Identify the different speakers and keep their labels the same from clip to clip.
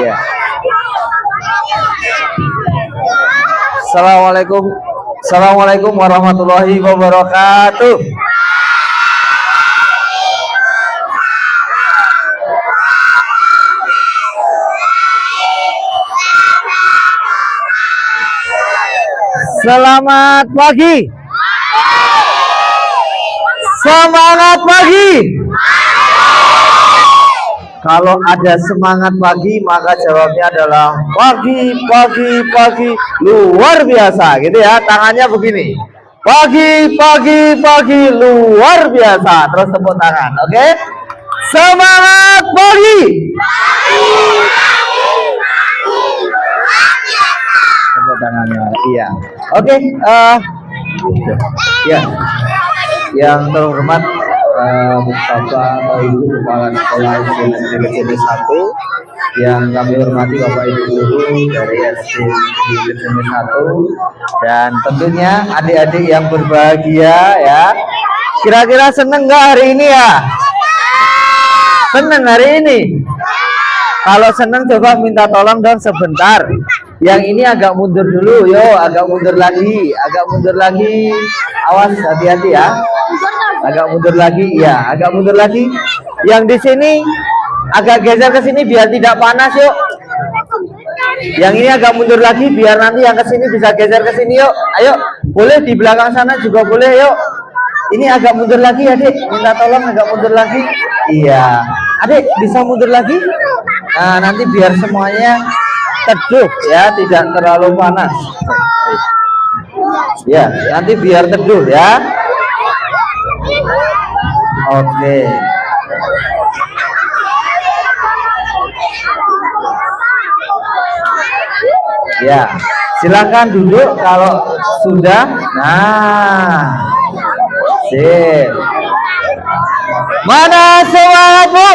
Speaker 1: Ya. Assalamualaikum. Assalamualaikum warahmatullahi wabarakatuh. Selamat pagi. Semangat pagi. Kalau ada semangat pagi, maka jawabnya adalah pagi, pagi, pagi, luar biasa, gitu ya. Tangannya begini. Pagi, pagi, pagi, luar biasa. Terus tepuk tangan, oke? Semangat pagi. Tepuk tangannya, iya. Oke, ya. Yang terhormat Bapak atau Ibu Kepala Sekolah SD 1, yang kami hormati Bapak Ibu guru dari SD 1, dan tentunya adik-adik yang berbahagia ya. Kira-kira seneng nggak hari ini ya? Seneng hari ini? Kalau seneng coba minta tolong dong sebentar. Yang ini agak mundur dulu, yo, agak mundur lagi, agak mundur lagi. Awas, hati-hati ya. Agak mundur lagi, ya, agak mundur lagi. Yang di sini agak geser ke sini biar tidak panas, yuk. Yang ini agak mundur lagi biar nanti yang ke sini bisa geser ke sini, yuk. Ayo, boleh di belakang sana juga boleh, yuk. Ini agak mundur lagi, adik. Minta tolong agak mundur lagi. Iya, adik bisa mundur lagi. Nah, nanti biar semuanya teduh ya, tidak terlalu panas. Ya, nanti biar teduh ya. Oke. Ya, silakan duduk kalau sudah. Nah, sip. Mana semangatmu?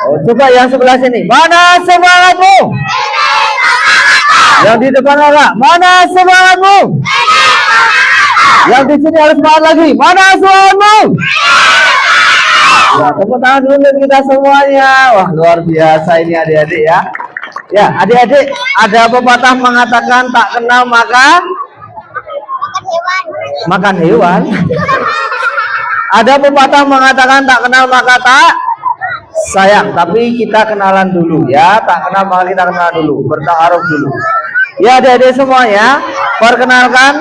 Speaker 1: Oh, coba yang sebelah sini. Mana semangatmu? Yang di depan enggak? Mana semangatmu? Yang di sini harus semangat lagi. Mana semangatmu? Ya, tepuk tangan dulu untuk kita semuanya. Wah, luar biasa ini adik-adik ya. Ya, adik-adik, ada pepatah mengatakan tak kenal maka makan hewan. Ada pepatah mengatakan tak kenal maka tak sayang. Tapi kita kenalan dulu ya. Tak kenal maka kita kenalan dulu. Bertaaruf dulu. Ya, adik-adik semuanya, perkenalkan.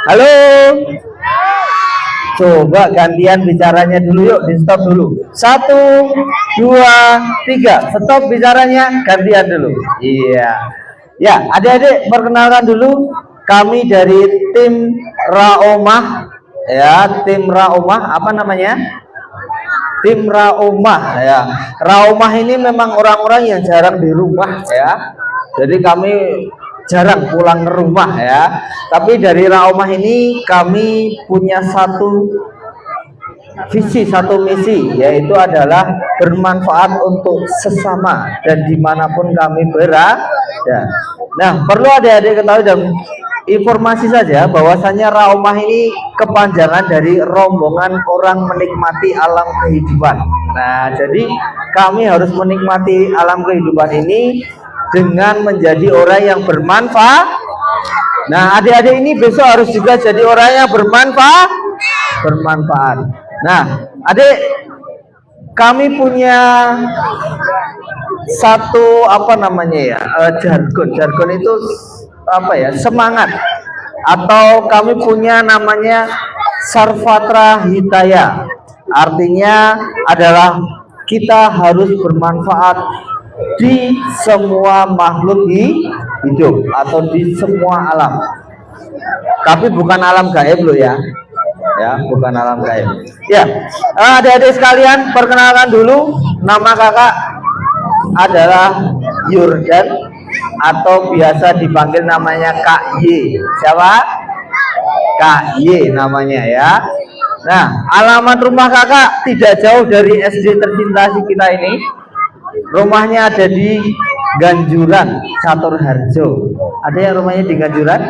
Speaker 1: Halo. Coba gantian bicaranya dulu yuk, di stop dulu. 1, 2, 3. Stop bicaranya, gantian dulu. Iya. Ya, adik-adik perkenalkan dulu. Kami dari tim Raomah ya, tim Raomah apa namanya? Tim Raomah ya. Raomah ini memang orang-orang yang jarang di rumah ya. Jadi kami jarang pulang ke rumah ya. Tapi dari Raomah ini kami punya satu visi, satu misi, yaitu adalah bermanfaat untuk sesama dan dimanapun kami berada. Nah, perlu adik-adik ketahui dan informasi saja bahwasanya Raomah ini kepanjangan dari rombongan orang menikmati alam kehidupan. Nah, jadi kami harus menikmati alam kehidupan ini dengan menjadi orang yang bermanfaat. Nah, adik-adik ini besok harus juga jadi orang yang bermanfaat. Nah, adik, kami punya satu apa namanya ya, jargon itu apa ya, semangat, atau kami punya namanya Sarfatra Hitaya. Artinya adalah kita harus bermanfaat di semua makhluk hidup atau di semua alam. Tapi bukan alam gaib loh ya. Ya, bukan alam gaib. Ya, adik-adik sekalian, perkenalkan dulu, nama kakak adalah Yurdan atau biasa dipanggil namanya Kak Y. Siapa? Kak Y namanya ya. Nah, alamat rumah kakak tidak jauh dari SD tercinta kita ini. Rumahnya ada di Ganjuran, Caturharjo. Ada yang rumahnya di Ganjuran?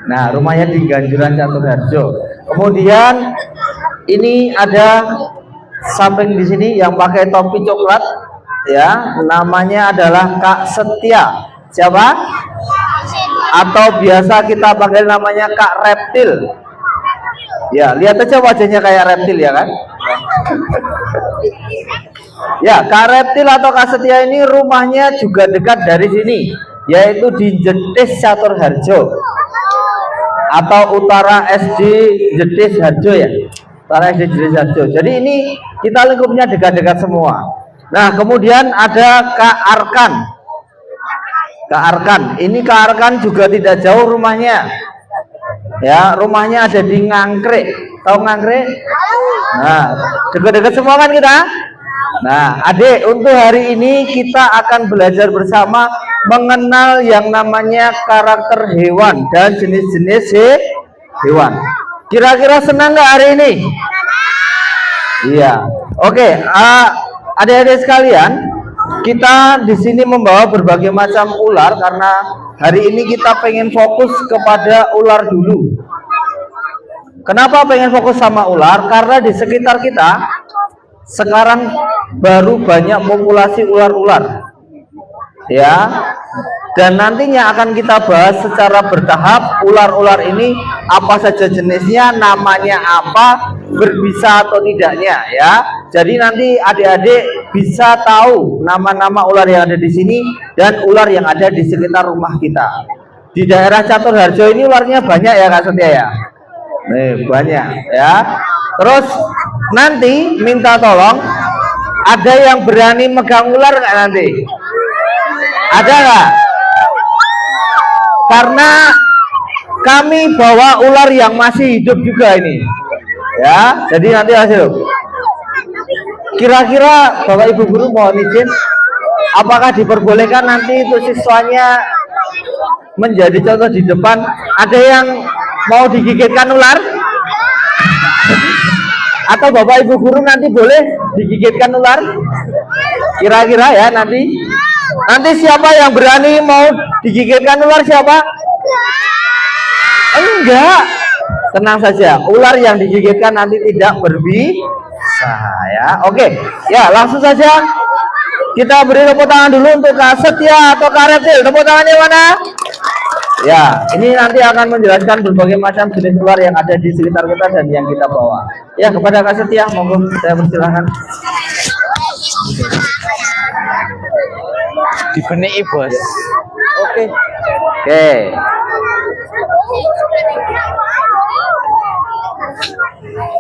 Speaker 1: Nah, rumahnya di Ganjuran, Caturharjo. Kemudian ini ada samping di sini yang pakai topi coklat, ya, namanya adalah Kak Setia. Siapa? Atau biasa kita panggil namanya Kak Reptil. Ya, lihat aja wajahnya kayak reptil ya kan? Ya, Kak Reptil atau Kak Setia ini rumahnya juga dekat dari sini, yaitu di Jetis Caturharjo atau Utara SD Jetis Harjo ya. Utara SD Jetis Harjo. Jadi ini kita lingkupnya dekat-dekat semua. Nah, kemudian ada Kak Arkan. Kak Arkan, ini Kak Arkan juga tidak jauh rumahnya. Ya, rumahnya ada di Ngangkrek. Tahu Ngangkrek? Nah, dekat-dekat semua kan kita? Nah, adik, untuk hari ini kita akan belajar bersama mengenal yang namanya karakter hewan dan jenis-jenis hewan. Kira-kira senang nggak hari ini? Iya. Oke, adik-adik sekalian, kita di sini membawa berbagai macam ular karena hari ini kita pengen fokus kepada ular dulu. Kenapa pengen fokus sama ular? Karena di sekitar kita sekarang baru banyak populasi ular-ular. Ya. Dan nantinya akan kita bahas secara bertahap ular-ular ini apa saja jenisnya, namanya apa, berbisa atau tidaknya ya. Jadi nanti adik-adik bisa tahu nama-nama ular yang ada di sini dan ular yang ada di sekitar rumah kita. Di daerah Caturharjo ini ularnya banyak ya Kak Setia ya. Nih, banyak ya. Terus nanti minta tolong ada yang berani megang ular nggak nanti? Ada nggak? Karena kami bawa ular yang masih hidup juga ini ya, jadi nanti hasil kira-kira Bapak Ibu guru mohon izin, apakah diperbolehkan nanti itu siswanya menjadi contoh di depan? Ada yang mau digigitkan ular? Atau Bapak Ibu guru nanti boleh digigitkan ular? Kira-kira ya nanti siapa yang berani mau digigitkan ular, siapa? Enggak, tenang saja, ular yang digigitkan nanti tidak berbisa ya. Oke ya, langsung saja kita beri tepuk tangan dulu untuk Kak Setia atau Kak Reptil. Tepuk tangannya mana? Ya, ini nanti akan menjelaskan berbagai macam jenis ular yang ada di sekitar kita dan yang kita bawa. Ya, kepada Kak Setia, monggo saya persilahkan.
Speaker 2: Dibenehi bos.
Speaker 1: Oke.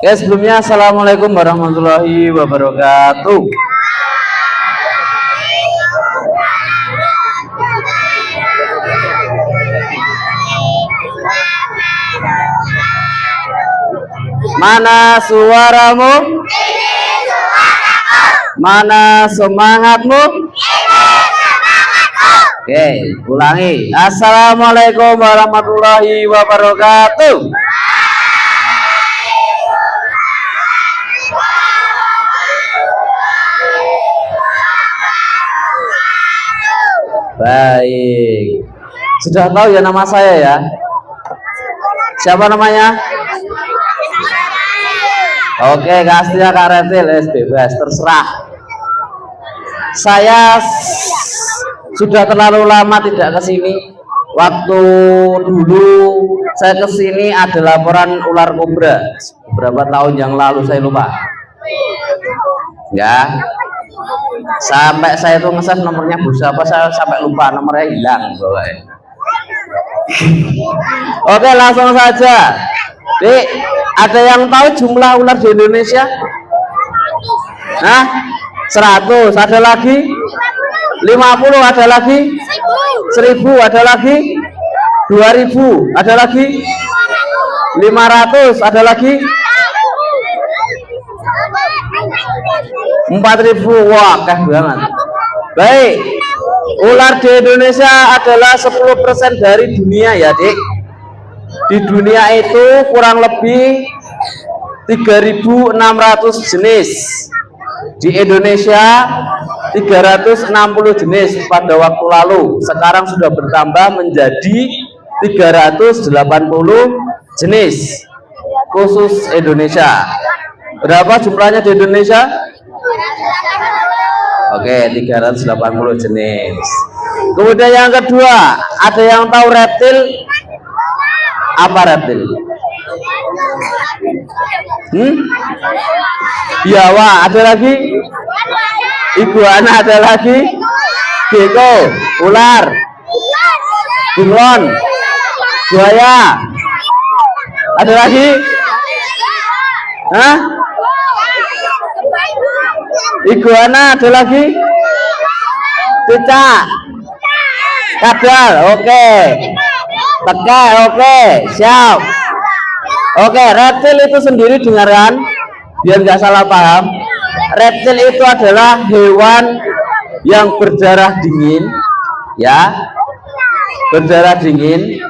Speaker 1: Ya, sebelumnya assalamualaikum warahmatullahi wabarakatuh. Mana suaramu? Mana semangatmu? Oke, ulangi. Assalamualaikum warahmatullahi wabarakatuh. Baik. Sudah tahu ya nama saya ya? Siapa namanya? Oke, Kak Setia, Kak Reptil, bebas, terserah. Saya sudah terlalu lama tidak ke sini. Waktu dulu saya ke sini ada laporan ular kobra beberapa tahun yang lalu, saya lupa. Ya. Sampai saya itu nge-save nomornya Busa apa, saya sampai lupa, nomornya hilang pokoknya. Oke, langsung saja. Dik, ada yang tahu jumlah ular di Indonesia? Nah, 100, ada lagi 50, ada lagi 1000, ada lagi 2000, ada lagi 500, ada lagi 4000. Wah, kah banget. Baik, ular di Indonesia adalah 10% dari dunia ya, Dik. Di dunia itu kurang lebih 3.600 jenis. Di Indonesia 360 jenis pada waktu lalu. Sekarang sudah bertambah menjadi 380 jenis khusus Indonesia. Berapa jumlahnya di Indonesia? Oke, 380 jenis. Kemudian yang kedua, ada yang tahu reptil? Apa reptil? Biawak, ada lagi? Iguana, ada lagi? Gecko, ular, bunglon, buaya, ada lagi? Hah? Iguana, ada lagi? Cicak, kadal, oke. Teka, oke, siap. Oke, reptil itu sendiri, dengarkan biar nggak salah paham. Reptil itu adalah hewan yang berdarah dingin, ya, berdarah dingin,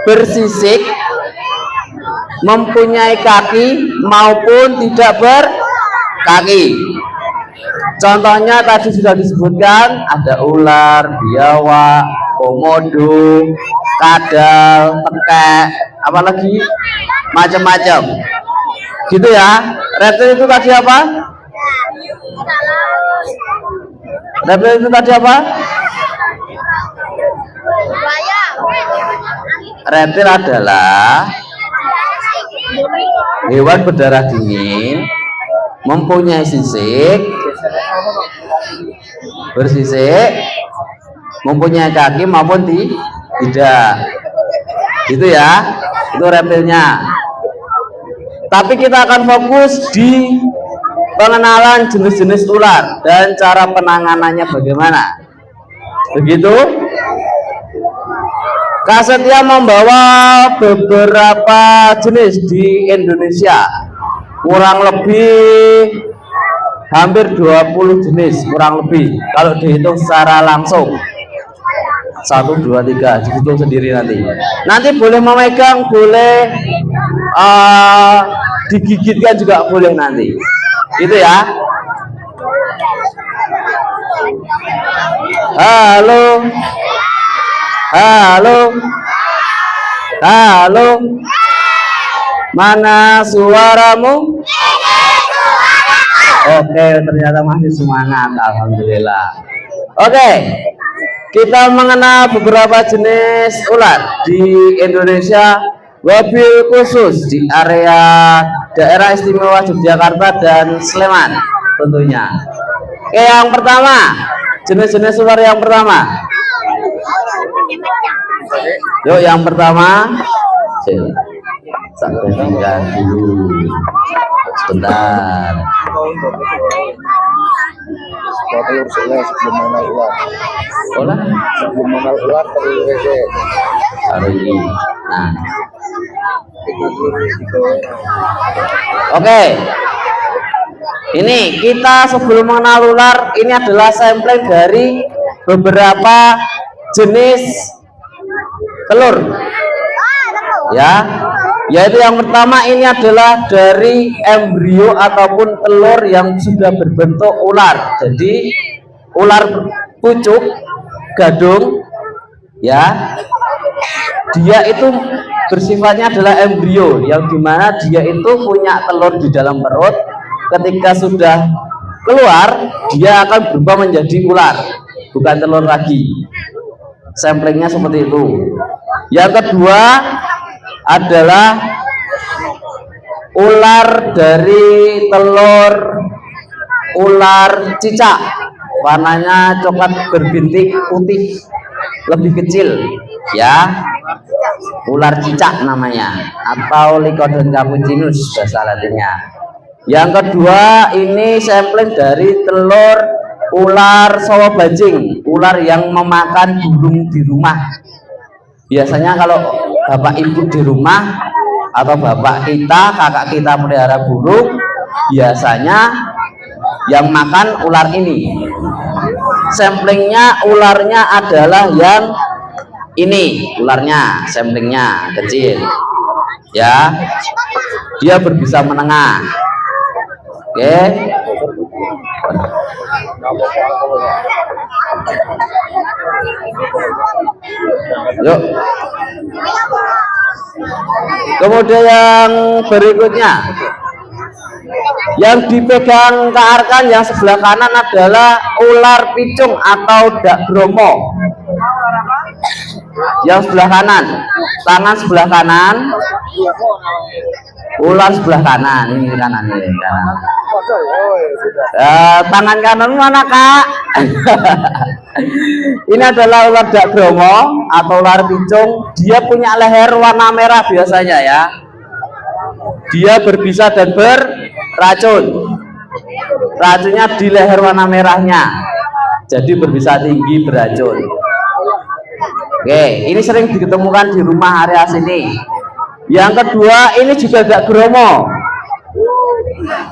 Speaker 1: bersisik, mempunyai kaki maupun tidak berkaki. Contohnya tadi sudah disebutkan, ada ular, biawak, komodo, kadal, tekek, apalagi macam-macam. Gitu ya. Reptil itu tadi apa? Reptil itu tadi apa? Reptil adalah hewan berdarah dingin, mempunyai sisik, bersisik, mempunyai kaki maupun tidak. Gitu ya. Itu reptilnya. Tapi kita akan fokus di pengenalan jenis-jenis ular dan cara penanganannya bagaimana. Begitu. Kak Setia membawa beberapa jenis di Indonesia, kurang lebih hampir 20 jenis, kurang lebih kalau dihitung secara langsung. 1, 2, 3 dihitung sendiri nanti boleh memegang, boleh digigitkan juga boleh nanti, gitu ya. Halo, halo, halo, mana suaramu? Oke, ternyata masih semangat, alhamdulillah. Oke, kita mengenal beberapa jenis ular di Indonesia, wabil khusus di area daerah istimewa Yogyakarta dan Sleman tentunya. Oke, yang pertama, jenis-jenis ular yang pertama. Yuk, yang pertama, sampai tinggal dulu sebentar.
Speaker 2: Sebelum mengenal ular.
Speaker 1: Olah,
Speaker 2: Sebelum mengenal ular
Speaker 1: hari ini. Nah, oke. Ini kita sebelum mengenal ular, ini adalah sampling dari beberapa jenis telur. Ya, yaitu yang pertama ini adalah dari embrio ataupun telur yang sudah berbentuk ular. Jadi ular pucuk gadung, ya, dia itu bersifatnya adalah embrio, yang dimana dia itu punya telur di dalam perut. Ketika sudah keluar, dia akan berubah menjadi ular, bukan telur lagi. Samplingnya seperti itu. Yang kedua adalah ular dari telur ular cicak, warnanya coklat berbintik putih, lebih kecil, ya, ular cicak namanya, atau Lycodon capucinus bahasa latinnya. Yang kedua ini sampling dari telur ular sawo bajing, ular yang memakan burung di rumah. Biasanya kalau bapak ibu di rumah atau bapak kita, kakak kita pelihara burung, biasanya yang makan ular ini. Samplingnya ularnya adalah yang ini, ularnya samplingnya kecil, ya, dia berbisa menengah. Oke. Yuk. Kemudian yang berikutnya, Yang dipegang Kak Arkan yang sebelah kanan adalah ular picung atau dak bromo. Yang sebelah kanan, tangan sebelah kanan, ular sebelah kanan. Ini kanan, ini kanan. Tangan kanan mana Kak? Ini adalah ular dak bromo atau ular picung. Dia punya leher warna merah biasanya ya. Dia berbisa dan beracun. Racunnya di leher warna merahnya. Jadi berbisa tinggi, beracun. Oke, ini sering ditemukan di rumah area sini. Yang kedua, ini juga dak bromo.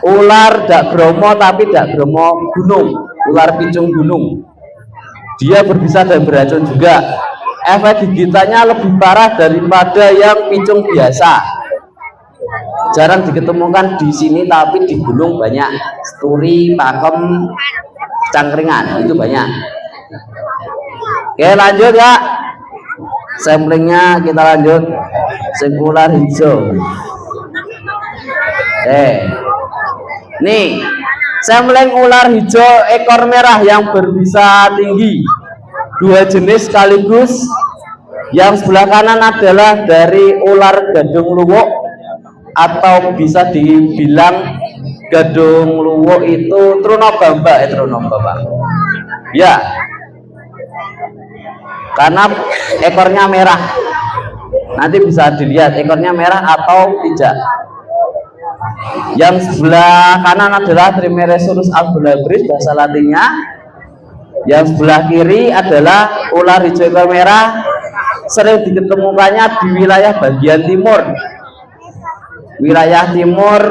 Speaker 1: Ular dak bromo tapi dak bromo gunung, ular picung gunung. Dia berbisa dan beracun juga. Efek gigitannya lebih parah daripada yang picung biasa. Jarang diketemukan di sini, tapi di gunung banyak. Turi, pakem, cangkringan itu banyak. Oke, lanjut ya. Samplingnya kita lanjut. Ular hijau. Nih, sampling ular hijau ekor merah yang berbisa tinggi. Dua jenis sekaligus. Yang sebelah kanan adalah dari ular gadung luwuk, atau bisa dibilang gadung luwuk itu Trunobamba, Trunobamba. Ya. Karena ekornya merah. Nanti bisa dilihat ekornya merah atau tidak. Yang sebelah kanan adalah Trimeresurus albulabris bahasa latinnya. Yang sebelah kiri adalah ular hijau ekor merah. Sering diketemukannya di wilayah bagian timur. Wilayah timur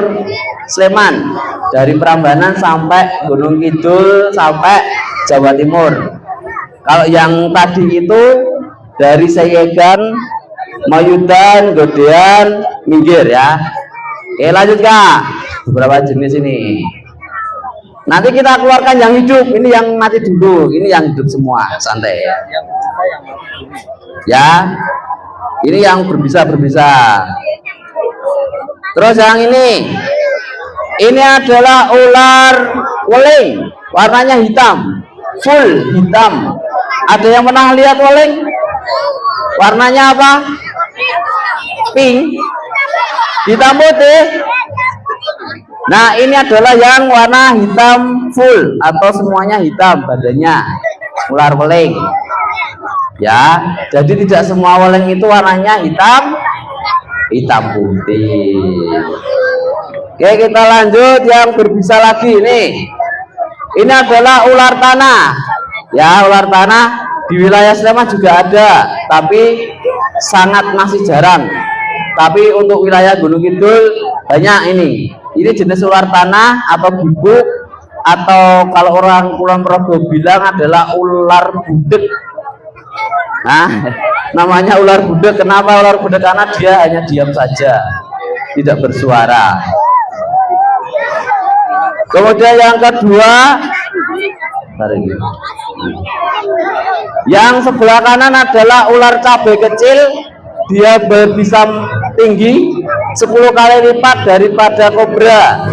Speaker 1: Sleman, dari Prambanan sampai Gunung Kidul sampai Jawa Timur. Kalau yang tadi itu dari Seyegan, Mayudan, Godean, minggir ya. Oke, lanjut Kak. Beberapa jenis ini. Nanti kita keluarkan yang hidup. Ini yang mati dulu. Ini yang hidup semua. Santai ya. Ya. Ini yang berbisa-berbisa. Terus yang ini. Ini adalah ular weling. Warnanya hitam. Full hitam. Ada yang pernah lihat weling? Warnanya apa? Pink. Hitam putih. Nah, ini adalah yang warna hitam full atau semuanya hitam badannya. Ular weling. Ya, jadi tidak semua weling itu warnanya hitam putih. Oke, kita lanjut yang berbisa lagi nih. Ini adalah ular tanah. Ya, ular tanah di wilayah Sleman juga ada, tapi sangat masih jarang. Tapi untuk wilayah Gunung Kidul banyak ini. Ini jenis ular tanah atau gubuk, atau kalau orang Kulon Progo bilang adalah ular budek. Nah, namanya ular budek. Kenapa ular budek? Karena dia hanya diam saja, tidak bersuara. Kemudian yang kedua, yang sebelah kanan adalah ular cabai kecil. Dia berbisa tinggi 10 kali lipat daripada kobra.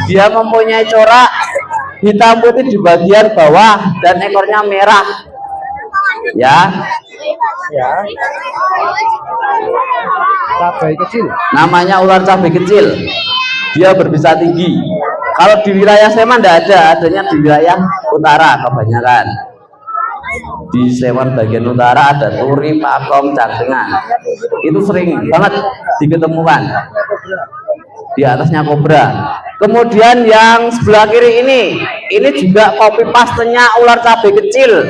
Speaker 1: Dia mempunyai corak hitam putih di bagian bawah dan ekornya merah. Ya. Cabai kecil. Namanya ular cabai kecil. Dia berbisa tinggi. Kalau di wilayah Sleman tidak ada, adanya di wilayah utara kebanyakan. Di Sleman bagian utara ada turi, pakom, cangkringan. Itu sering banget diketemukan. Di atasnya kobra. Kemudian yang sebelah kiri ini juga copy pastenya ular cabai kecil.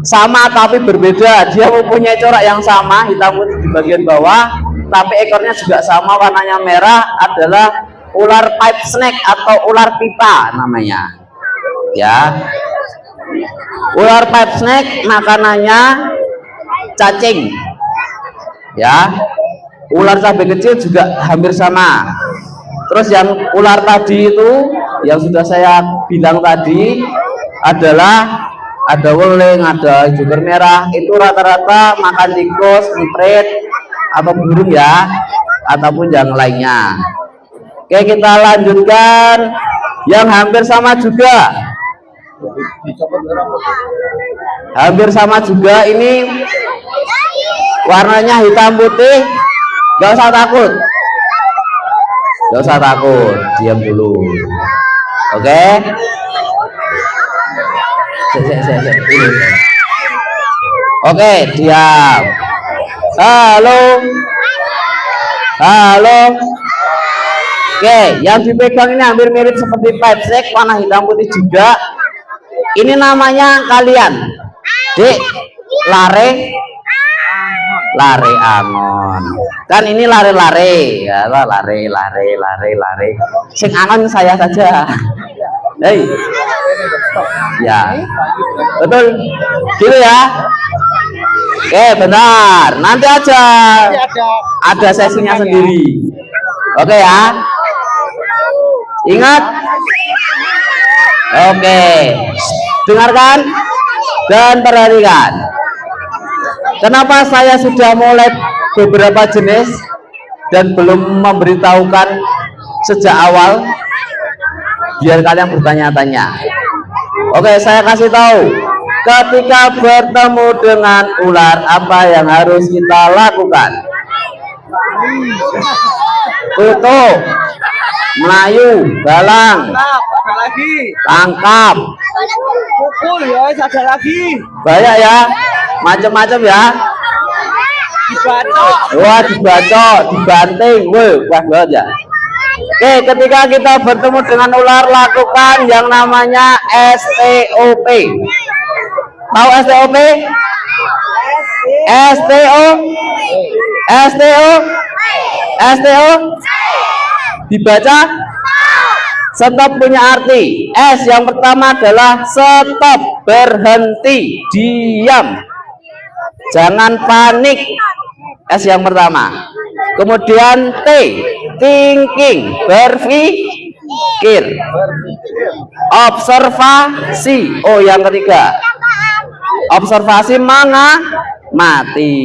Speaker 1: Sama tapi berbeda. Dia mempunyai corak yang sama, hitam putih di bagian bawah, tapi ekornya juga sama, warnanya merah. Adalah ular pipe snake atau ular pipa namanya. Ya. Ular pipe snake makanannya cacing. Ya. Ular cabai kecil juga hampir sama. Terus yang ular tadi itu yang sudah saya bilang tadi adalah ada weling, ada hijau merah. Itu rata-rata makan tikus, emprit atau burung ya, ataupun yang lainnya. Oke, kita lanjutkan yang hampir sama juga. Hampir sama juga, ini warnanya hitam putih. Gak usah takut. Gak usah takut, diam dulu. Oke. Oke, diam. Halo. Halo. Oke, yang dipegang ini hampir mirip seperti pepsek, warna hitam putih juga. Ini namanya kalian, Dek, lare angon. Kan ini lare-lare, ya lare. Sing angon saya saja. Hei, ya, betul, gitu ya. Oke, benar. Nanti aja ada sesinya sendiri. Oke ya. Ingat. Oke. Dengarkan dan perhatikan. Kenapa saya sudah mulai beberapa jenis dan belum memberitahukan sejak awal? Biar kalian bertanya-tanya. Oke, saya kasih tahu. Ketika bertemu dengan ular, apa yang harus kita lakukan? Tutup, melayu, galang, tangkap,
Speaker 2: pukul ya, ada lagi.
Speaker 1: banyak ya, macam-macam ya.
Speaker 2: Dibacok.
Speaker 1: Wah, dibacok, dibanting, wah banget ya. Oke, ketika kita bertemu dengan ular, lakukan yang namanya STOP. Tahu STOP? STO dibaca. Stop punya arti. S yang pertama adalah stop, berhenti, diam, jangan panik. S yang pertama. Kemudian T, thinking, berpikir. Observasi. Oh, yang ketiga. Observasi, mengamati.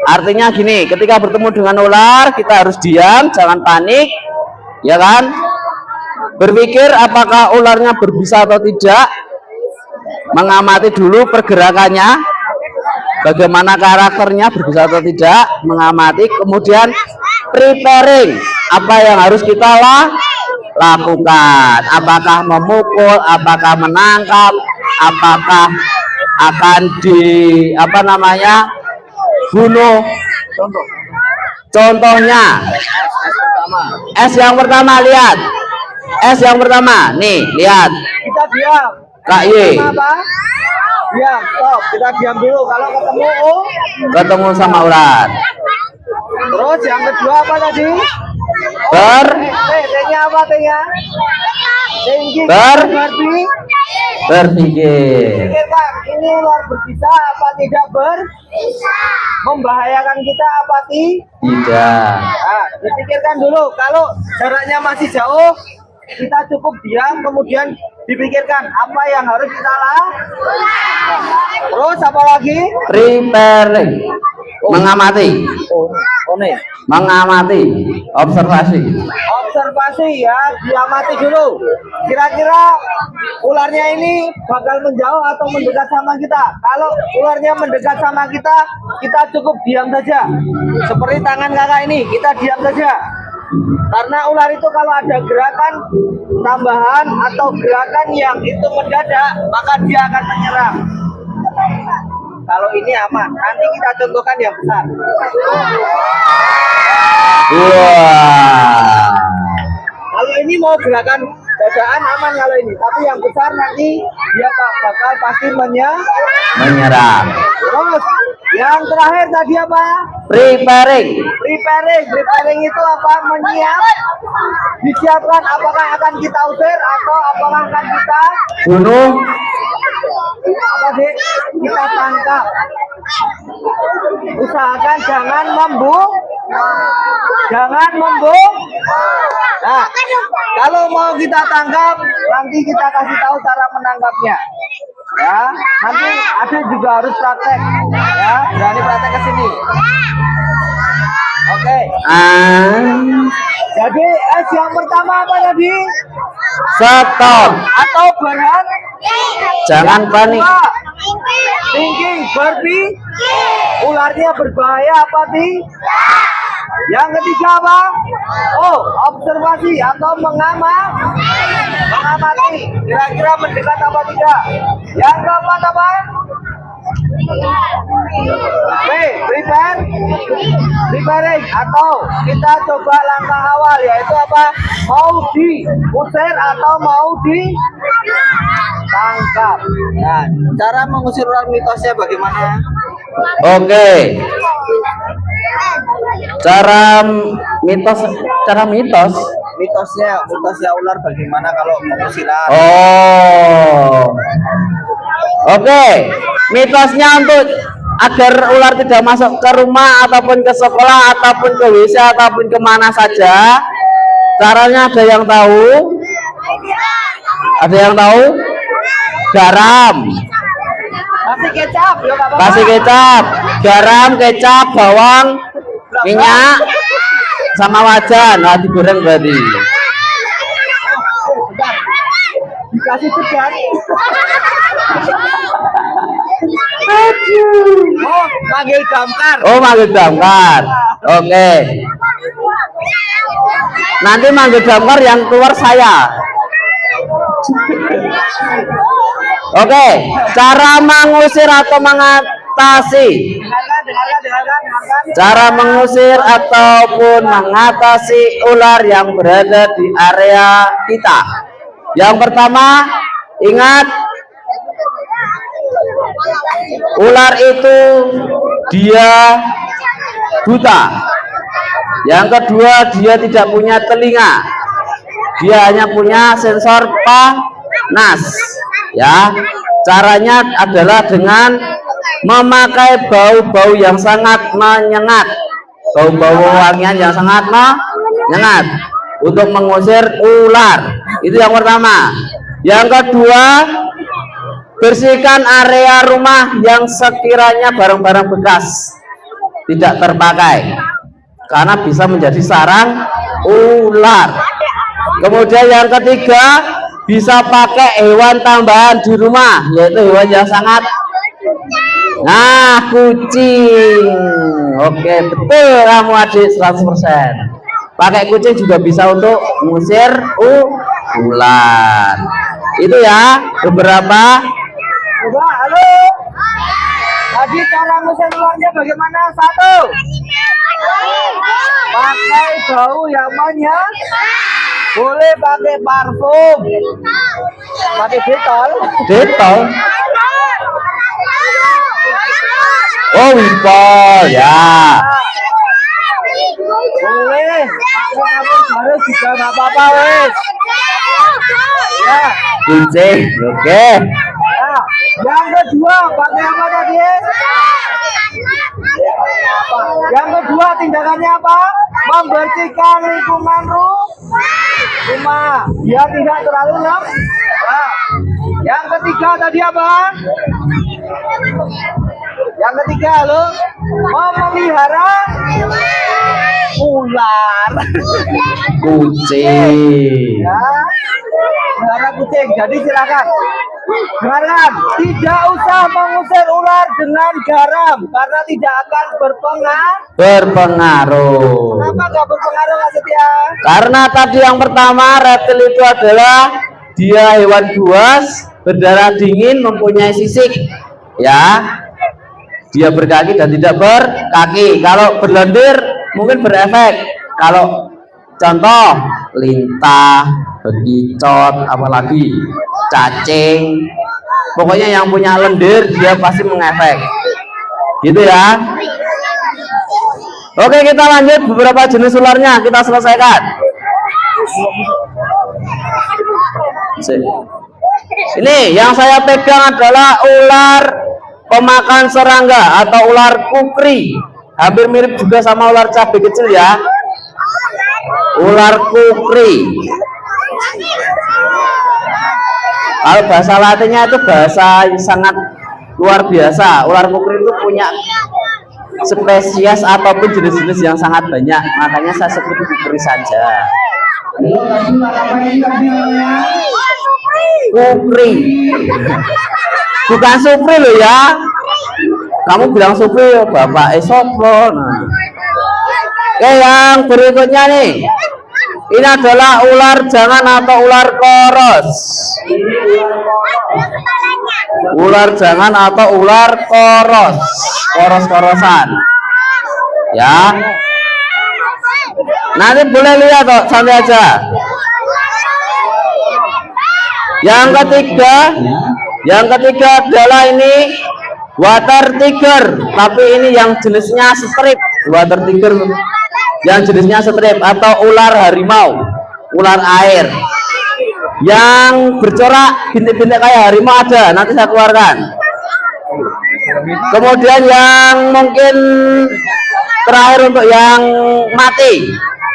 Speaker 1: Artinya gini, ketika bertemu dengan ular, kita harus diam, jangan panik, ya kan? Berpikir apakah ularnya berbisa atau tidak. Mengamati dulu pergerakannya, bagaimana karakternya, berbisa atau tidak, mengamati. Kemudian preparing, apa yang harus kita lakukan. Apakah memukul, apakah menangkap, apakah akan bunuh. Contohnya S yang pertama, lihat. S yang pertama, nih, lihat.
Speaker 2: Kita diam.
Speaker 1: Kak Y.
Speaker 2: Apa? Diam, stop. Kita diam dulu. Kalau
Speaker 1: ketemu sama ular.
Speaker 2: Terus yang kedua apa tadi? T-nya apa T-nya? Thinking.
Speaker 1: Berpikir.
Speaker 2: Pikirkan, ini ular berbisa apa tidak membahayakan kita apa
Speaker 1: Tidak.
Speaker 2: Nah, dipikirkan dulu. Kalau jaraknya masih jauh, kita cukup diam, kemudian dipikirkan apa yang harus kita lakukan. Terus apa lagi?
Speaker 1: Preparing, mengamati. Mengamati, observasi
Speaker 2: Ya, diamati dulu. Kira-kira ularnya ini bakal menjauh atau mendekat sama kita. Kalau ularnya mendekat sama kita, kita cukup diam saja. Seperti tangan kakak ini, kita diam saja. Karena ular itu kalau ada gerakan tambahan atau gerakan yang itu mendadak, maka dia akan menyerang. Kalau ini aman, nanti kita contohkan yang besar.
Speaker 1: Wah.
Speaker 2: Kalau ini mau gerakan dadaan aman kalau ini, tapi yang besar nanti dia bakal pasti
Speaker 1: menyerang.
Speaker 2: Terus yang terakhir tadi apa?
Speaker 1: Preparing
Speaker 2: itu apa? Disiapkan apakah akan kita usir atau apakah akan kita
Speaker 1: bunuh.
Speaker 2: Apa sih? Kita tangkap. Usahakan jangan membunuh. Nah, kalau mau kita tangkap, nanti kita kasih tahu cara menangkapnya. Ya, nanti ada juga harus praktek. Ya, berani praktek ke sini. Oke. Jadi yang pertama apa tadi?
Speaker 1: Stop.
Speaker 2: Atau berhenti?
Speaker 1: Jangan panik.
Speaker 2: Thinking, berarti ularnya berbahaya apa tidak? Yang ketiga apa? Oh, observasi atau mengamati. Kira-kira mendekat apa tidak? Yang keempat apa? B. Preparing atau kita coba langkah awal, yaitu apa? Mau diusir atau mau ditangkap. Nah, cara mengusir ular mitosnya bagaimana?
Speaker 1: Oke. Cara mitos.
Speaker 2: Mitosnya ular bagaimana kalau pengusiran?
Speaker 1: Oh. Oke. Mitosnya untuk agar ular tidak masuk ke rumah ataupun ke sekolah ataupun ke WC ataupun kemana saja. Caranya ada yang tahu? Ada yang tahu? Garam. Kasih kecap, garam, kecap, bawang, minyak, sama wajan. Nah, digoreng berarti.
Speaker 2: Dikasih tegar. Oh, manggil damkar.
Speaker 1: Oh, manggil damkar. Oke. Nanti manggil damkar yang keluar saya. Oke, cara mengusir atau mengatasi. Cara mengusir ataupun mengatasi ular yang berada di area kita. Yang pertama, ingat, ular itu dia buta. Yang kedua, dia tidak punya telinga. Dia hanya punya sensor panas. Ya, caranya adalah dengan memakai bau-bau yang sangat menyengat, bau-bau wangian yang sangat menyengat untuk mengusir ular. Itu yang pertama. Yang kedua, bersihkan area rumah yang sekiranya barang-barang bekas tidak terpakai, karena bisa menjadi sarang ular. Kemudian yang ketiga, bisa pakai hewan tambahan di rumah, yaitu hewan yang sangat, nah, kucing. Oke, betul kamu adik, 100%. Pakai kucing juga bisa untuk mengusir ular. Itu ya beberapa.
Speaker 2: Halo. Tadi cara mengusir ularnya bagaimana? 1. Pakai bau yang menyengat. Boleh pakai parfum, pakai detol.
Speaker 1: Oh, wimpol ya.
Speaker 2: Boleh harus juga nggak apa-apa wes. Ya.
Speaker 1: Kucing, oke.
Speaker 2: Nah, yang kedua pakai apa tadi? Yang kedua tindakannya apa? Membersihkan lingkungan rumah biar tidak terlalu lembab. Yang ketiga tadi apa? Yang ketiga halo, memelihara ular.
Speaker 1: Kucing.
Speaker 2: Ya, melihara kucing. Jadi silakan. Dengarkan, tidak usah mengusir ular dengan garam karena tidak akan
Speaker 1: berpengaruh.
Speaker 2: Kenapa nggak berpengaruh, Kak Setia?
Speaker 1: Karena tadi yang pertama, reptil itu adalah dia hewan buas, berdarah dingin, mempunyai sisik, ya. Dia berkaki dan tidak berkaki. Kalau berlendir mungkin berefek. Kalau contoh lintah, bekicot, apalagi cacing, pokoknya yang punya lendir dia pasti mengefek, gitu ya. Oke, kita lanjut beberapa jenis ularnya, kita selesaikan. Ini yang saya pegang adalah ular pemakan serangga atau ular kukri. Hampir mirip juga sama ular cabai kecil ya. Ular kukri. Kalau bahasa latinnya itu bahasa yang sangat luar biasa. Ular kukri itu punya spesies ataupun jenis-jenis yang sangat banyak, makanya saya sebut kupri saja. Kupri, bukan supri loh ya. Kamu bilang supri, bapak esoplo. Nah. Oke, yang berikutnya nih, ini adalah ular jangan atau ular koros. Ular jangan atau ular koros, koros-korosan. Ya. Nanti boleh lihat kok, santai aja. Yang ketiga adalah ini water tiger, tapi ini yang jenisnya strip. Water tiger yang jenisnya strip atau ular harimau, ular air yang bercorak bintik-bintik kayak harimau ada, nanti saya keluarkan. Kemudian yang mungkin terakhir untuk yang mati,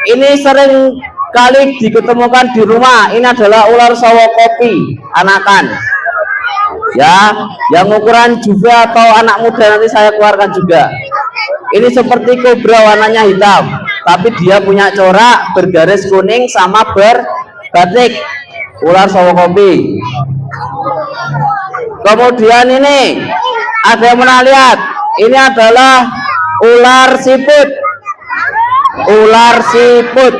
Speaker 1: ini sering kali diketemukan di rumah. Ini adalah ular sawo kopi anakan ya, yang ukuran juve atau anak muda, nanti saya keluarkan juga. Ini seperti kobra, warnanya hitam, tapi dia punya corak bergaris kuning sama berbatik, ular sawo kopi. Kemudian ini ada yang pernah lihat, ini adalah ular siput. Ular siput,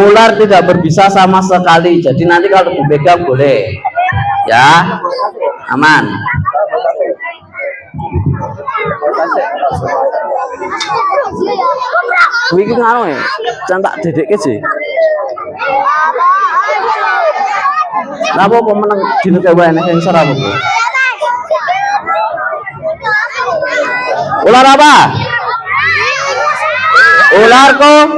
Speaker 1: ular tidak berbisa sama sekali, jadi nanti kalau dipegang boleh ya, aman. Wiki ngano ya, cantak dedek sih. Napa kok menang dino kewane sing serap apa? Ular apa? Ular kok.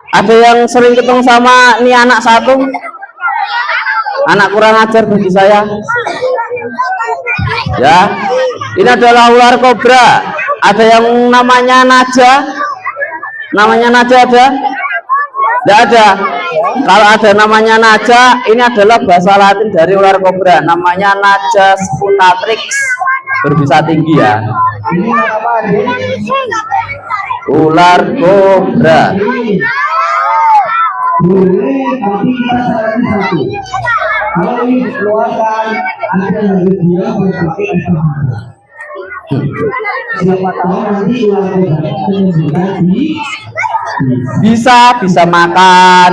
Speaker 1: Ada yang sering ketemu sama ini anak satu. Anak kurang ajar bagi saya. Ya, ini adalah ular kobra. Ada yang namanya naja. Namanya naja ada? Tidak ada. Kalau ada namanya naja, ini adalah bahasa Latin dari ular kobra. Namanya naja sputatrix, berbisa tinggi ya. Ular kobra.
Speaker 2: Kalau dikeluarkan ada yang dia berpakai siapa tahu nanti ular
Speaker 1: bisa makan,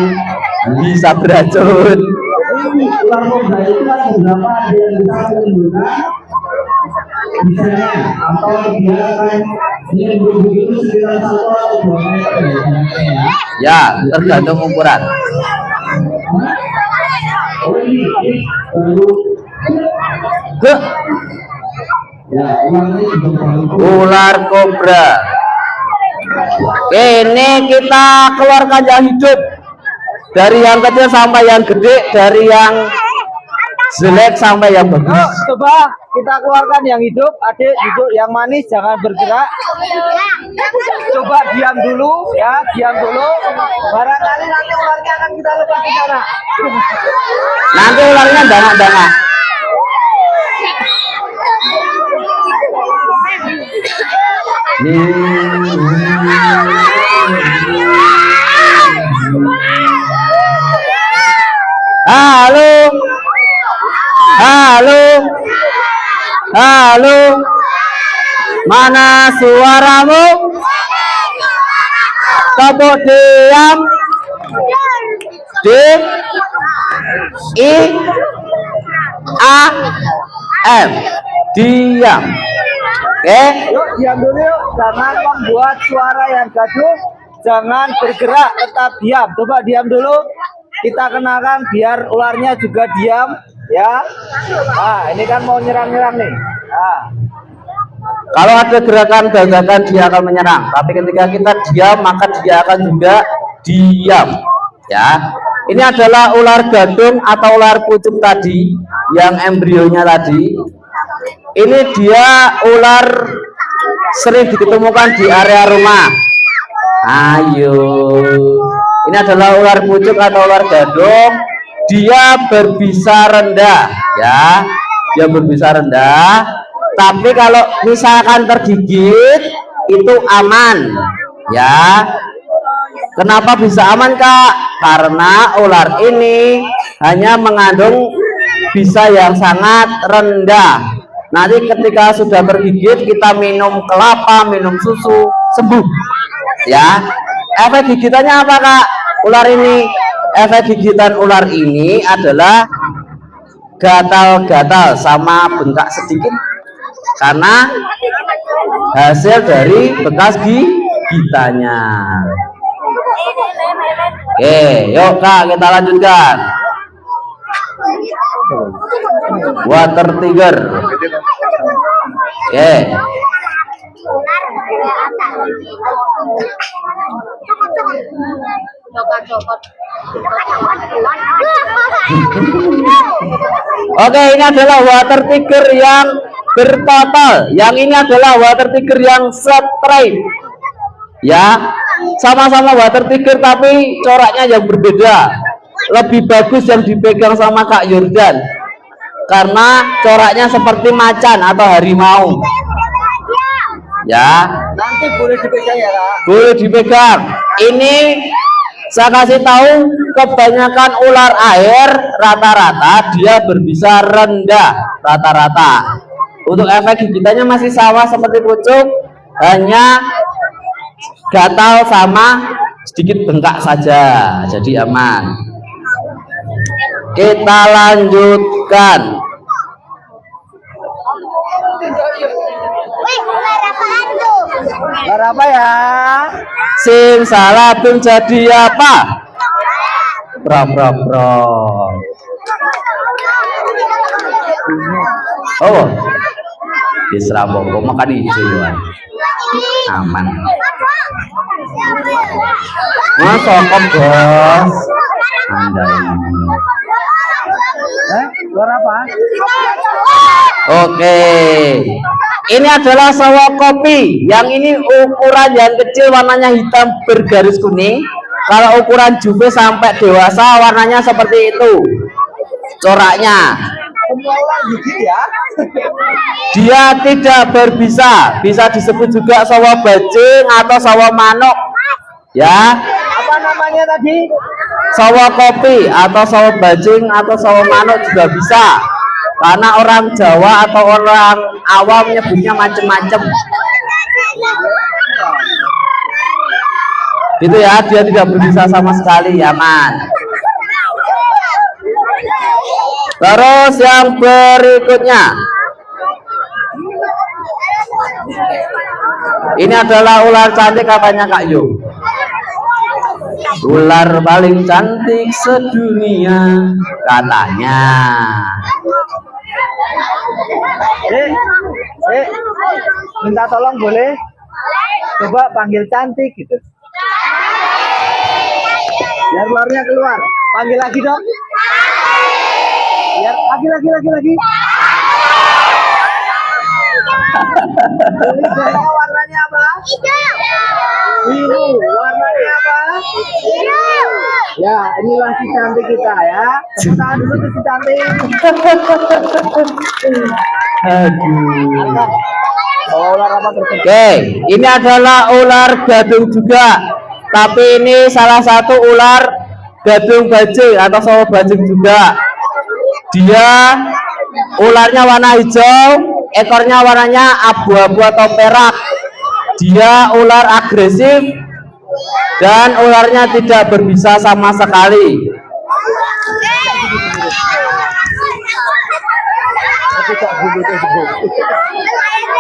Speaker 1: bisa beracun.
Speaker 2: Ular kobra itu kan beberapa ada yang bisa menimbulkan misalnya atau dia akan begitu sekitar 1 atau 2 meter
Speaker 1: ya, tergantung ukuran. Ular kobra. Ini kita keluarkan yang hidup, dari yang kecil sampai yang gede, dari yang jelek sampai yang bagus.
Speaker 2: Coba kita keluarkan yang hidup. Adik duduk yang manis, jangan bergerak. Coba diam dulu ya, diam dulu. Barangkali nanti ularnya akan kita lepas ke sana.
Speaker 1: Nanti ularnya dangak-dangak. Halo, halo, halo, mana suaramu? Tepuk diam. D I A M, diam. Oke,
Speaker 2: Yuk diam dulu yuk. Jangan membuat suara yang gaduh. Jangan bergerak, tetap diam. Coba diam dulu. Kita kenakan biar ularnya juga diam ya. Nah, ini kan mau nyerang-nyerang nih. Nah.
Speaker 1: Kalau ada gerakan dia akan menyerang, tapi ketika kita diam maka dia akan juga diam ya. Ini adalah ular gadung atau ular pucuk tadi, yang embrionya tadi. Ini dia ular sering ditemukan di area rumah. Ayo, ini adalah ular pucuk atau ular gadung. Dia berbisa rendah ya, dia berbisa rendah. Tapi kalau misalkan tergigit itu aman, ya. Kenapa bisa aman, Kak? Karena ular ini hanya mengandung bisa yang sangat rendah. Nanti ketika sudah tergigit kita minum kelapa, minum susu, sembuh. Ya. Efek gigitannya apa, Kak? Ular ini, efek gigitan ular ini adalah gatal-gatal sama bengkak sedikit karena hasil dari bekas gigitannya. Oke, yuk Kak, kita lanjutkan. Water tiger. Oke. Oke, ini adalah water tiger yang bertotal. Yang ini adalah water tiger yang straight. Ya, sama-sama water tiger tapi coraknya yang berbeda. Lebih bagus yang dipegang sama Kak Yordan karena coraknya seperti macan atau harimau. Ya.
Speaker 2: Nanti boleh dipegang ya, Kak?
Speaker 1: Boleh dipegang. Ini saya kasih tahu, kebanyakan ular air rata-rata dia berbisa rendah rata-rata. Untuk efek gigitannya masih sama seperti pucuk, hanya gatal sama sedikit bengkak saja, jadi aman. Kita lanjutkan.
Speaker 2: Ular apa ya?
Speaker 1: Simsalabim jadi apa? Bro. Oh, diserabong makan hijau aman. Sokop bos. Anda
Speaker 2: Ular apa?
Speaker 1: Oke. Ini adalah sawo kopi. Yang ini ukuran yang kecil warnanya hitam bergaris kuning. Kalau ukuran juve sampai dewasa warnanya seperti itu. Coraknya.
Speaker 2: Semua ular gigit ya?
Speaker 1: Dia tidak berbisa. Bisa disebut juga sawo bajing atau sawo manuk. Ya.
Speaker 2: Apa namanya tadi?
Speaker 1: Sawo kopi atau sawo bajing atau sawo manuk juga bisa. Karena orang Jawa atau orang awam nyebutnya macem-macem. Gitu ya, dia tidak berbisa sama sekali, aman. Terus yang berikutnya, ini adalah ular cantik katanya Kak Yu. Ular paling cantik sedunia katanya.
Speaker 2: Minta tolong boleh? Coba panggil cantik gitu. Biar ularnya keluar. Panggil lagi dong. Biar lagi. Warnanya apa? Biru. Warnanya apa? Ya, inilah si cantik kita ya. Tepuk tangan dulu ke si cantik.
Speaker 1: Aduh.
Speaker 2: Ular apa terkenal?
Speaker 1: Oke, ini adalah ular gadung juga. Tapi ini salah satu ular gadung bajing atau sawo bajing juga. Dia ularnya warna hijau, ekornya warnanya abu-abu atau perak. Dia ular agresif dan ularnya tidak berbisa sama sekali.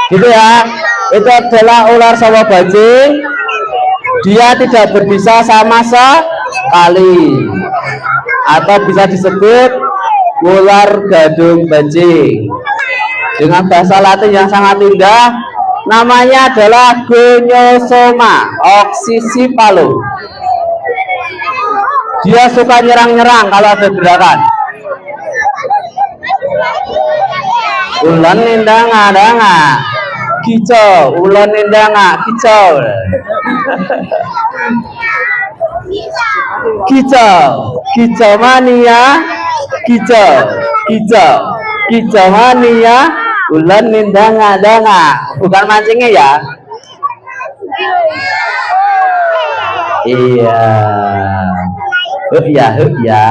Speaker 1: Gitu ya. Itu adalah ular sawo bajing. Dia tidak berbisa sama sekali. Atau bisa disebut ular gadung bajing. Dengan bahasa Latin yang sangat indah, namanya adalah Gonyosoma oxycephalus. Dia suka nyerang-nyerang kalau ada gerakan. Ulan nendang-nendanga, kicau. Ulan nendanga, kicau. Kicau mania, kicau mania, Ulan nindanga-danga. Bukan mancingnya ya. Iya. Ya, ya.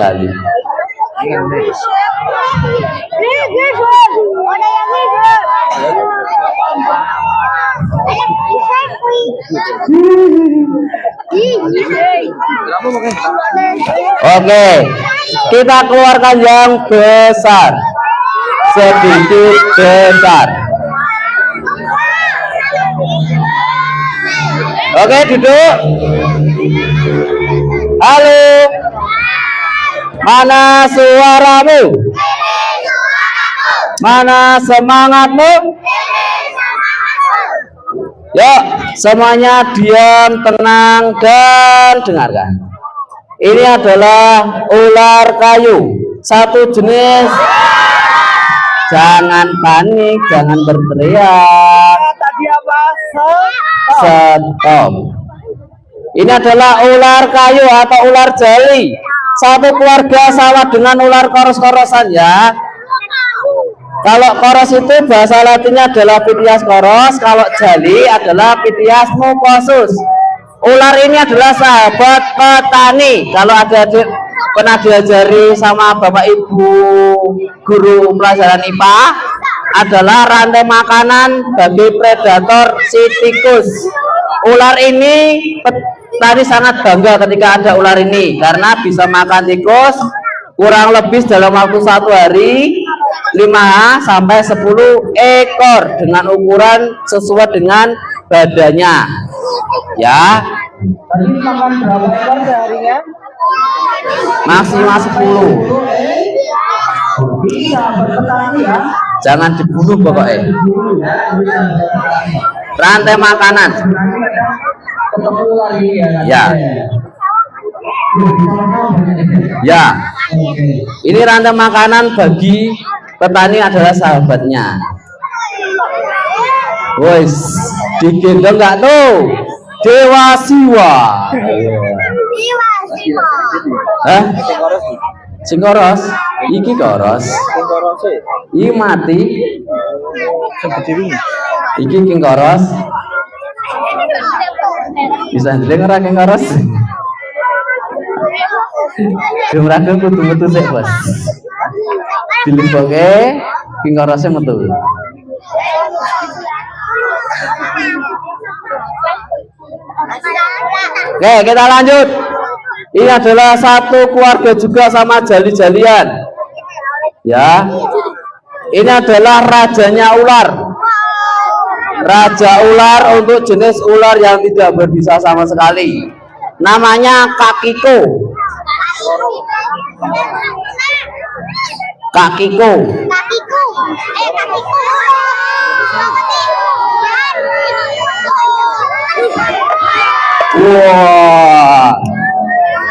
Speaker 1: Cali. Oke, kita keluarkan yang besar, sedikit besar. Oke, duduk. Halo, mana suaramu? Mana semangatmu? Yuk, semuanya diam, tenang, dan dengarkan. Ini adalah ular kayu, satu jenis. Jangan panik, jangan berteriak.
Speaker 2: Tadi apa?
Speaker 1: Stop. Ini adalah ular kayu atau ular jeli. Satu keluarga sama dengan ular koros-korosan ya. Kalau koros itu bahasa latinnya adalah Pithias koros, kalau jeli adalah Pithias mucosus. Ular ini adalah sahabat petani. Kalau adik-adik pernah diajari sama Bapak Ibu guru pelajaran IPA, adalah rantai makanan bagi predator si tikus. Ular ini petani sangat bangga ketika ada ular ini karena bisa makan tikus kurang lebih dalam waktu 1 hari 5 sampai 10 ekor dengan ukuran sesuai dengan badannya ya.
Speaker 2: Tadi makan berapa ekor seharinya?
Speaker 1: Maksimal 10.
Speaker 2: Bisa berpetani ya.
Speaker 1: Jangan dibunuh pokoknya. Rantai makanan.
Speaker 2: Ketemu lagi
Speaker 1: Ya. Ya. Ini rantai makanan bagi petani adalah sahabatnya. Wes, digendong nggak tuh? Dewa Siwa. Hah? Sing koros? Iki koros. Iki mati. Iki king koros. Bisa dengar king koros? Gemrakan kudu metu sik, Bos. Dileboke king korosnya metu. Oke, kita lanjut. Ini adalah satu keluarga juga sama jali-jalian. Ya. Ini adalah rajanya ular. Raja ular untuk jenis ular yang tidak berbisa sama sekali. Namanya Kakiko. Kakiko. Wah.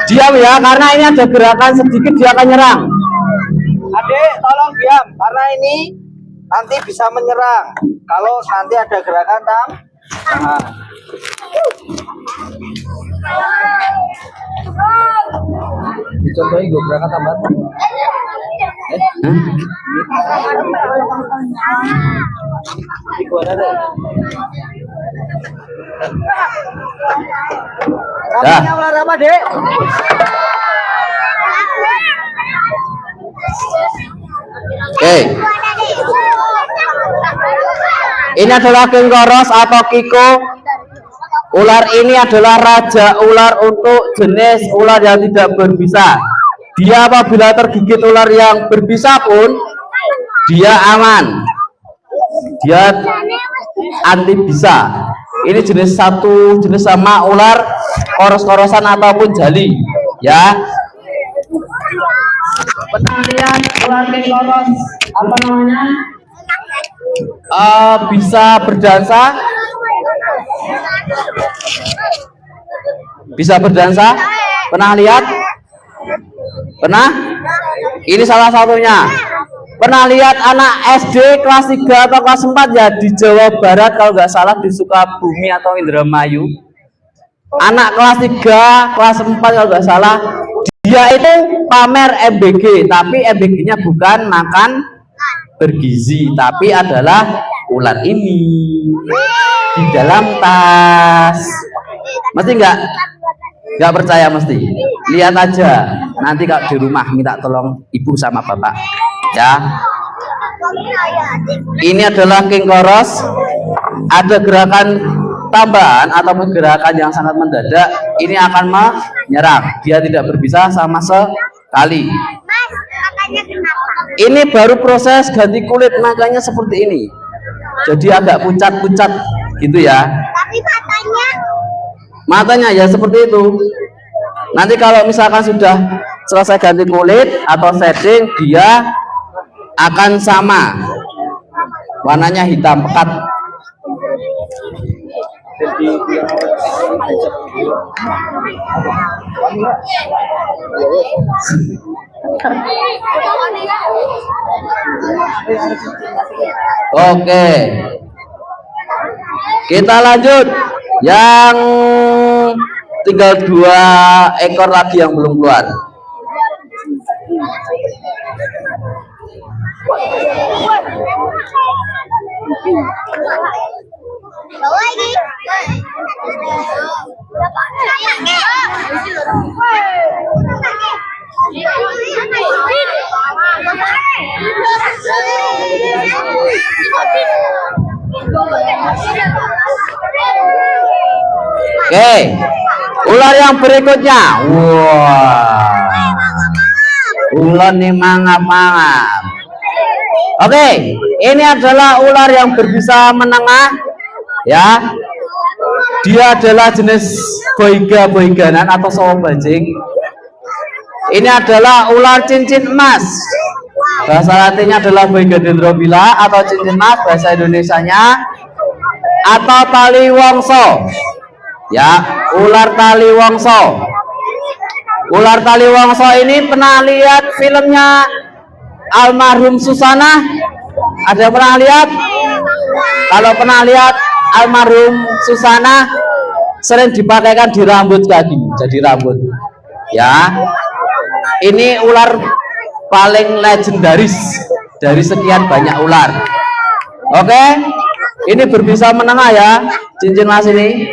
Speaker 1: Diam ya, karena ini ada gerakan sedikit dia akan nyerang.
Speaker 2: Adik, tolong diam karena ini nanti bisa menyerang. Kalau nanti ada gerakan tam. Nah. Dicontohin gue gerakan tambahan. Gimana deh? Namanya ular apa, Dek?
Speaker 1: Oke. Ini adalah king koros atau Kiko. Ular ini adalah raja ular untuk jenis ular yang tidak berbisa. Dia apabila tergigit ular yang berbisa pun dia aman. Dia anti bisa. Ini jenis satu jenis sama ular koros-korosan ataupun jali, ya. Penantian ular king koros apa namanya? Bisa berdansa. Bisa berdansa? Pernah lihat? Pernah? Ini salah satunya. Pernah lihat anak SD kelas 3 atau kelas 4 ya di Jawa Barat kalau nggak salah di Sukabumi atau Indramayu. Anak kelas 3, kelas 4 kalau nggak salah, dia itu pamer MBG, tapi MBG-nya bukan makan bergizi, tapi adalah ular ini di dalam tas. Mesti nggak percaya, mesti lihat aja nanti kalau di rumah, minta tolong ibu sama bapak ya. Ini adalah King Koros. Ada gerakan tambahan atau gerakan yang sangat mendadak, ini akan menyerang, dia tidak berbisa sama sekali. Ini baru proses ganti kulit, makanya seperti ini, jadi agak pucat-pucat gitu ya.
Speaker 3: Tapi
Speaker 1: Matanya ya seperti itu. Nanti kalau misalkan sudah selesai ganti kulit atau setting, dia akan sama, warnanya hitam pekat. Oke, kita lanjut. Yang tinggal 2 ekor lagi yang belum keluar.
Speaker 3: bawa lagi.
Speaker 1: Oke, ular yang berikutnya. Wah, ular nih mangap-mangap. Oke, ini adalah ular yang berbisa menengah ya. Dia adalah jenis boiganan atau sawo bajing. Ini adalah ular cincin emas. Bahasa latinnya adalah Boiga dendrobila atau cincin emas, bahasa Indonesianya atau tali wongso. Ya, ular tali wongso. Ular tali wongso ini pernah lihat filmnya almarhum Susana? Ada yang pernah lihat? Kalau pernah lihat almarhum Susana, sering dipakaikan di rambut kaki, jadi rambut. Ya, ini ular paling legendaris dari sekian banyak ular. Oke, ini berbisa menengah ya, cincin emas ini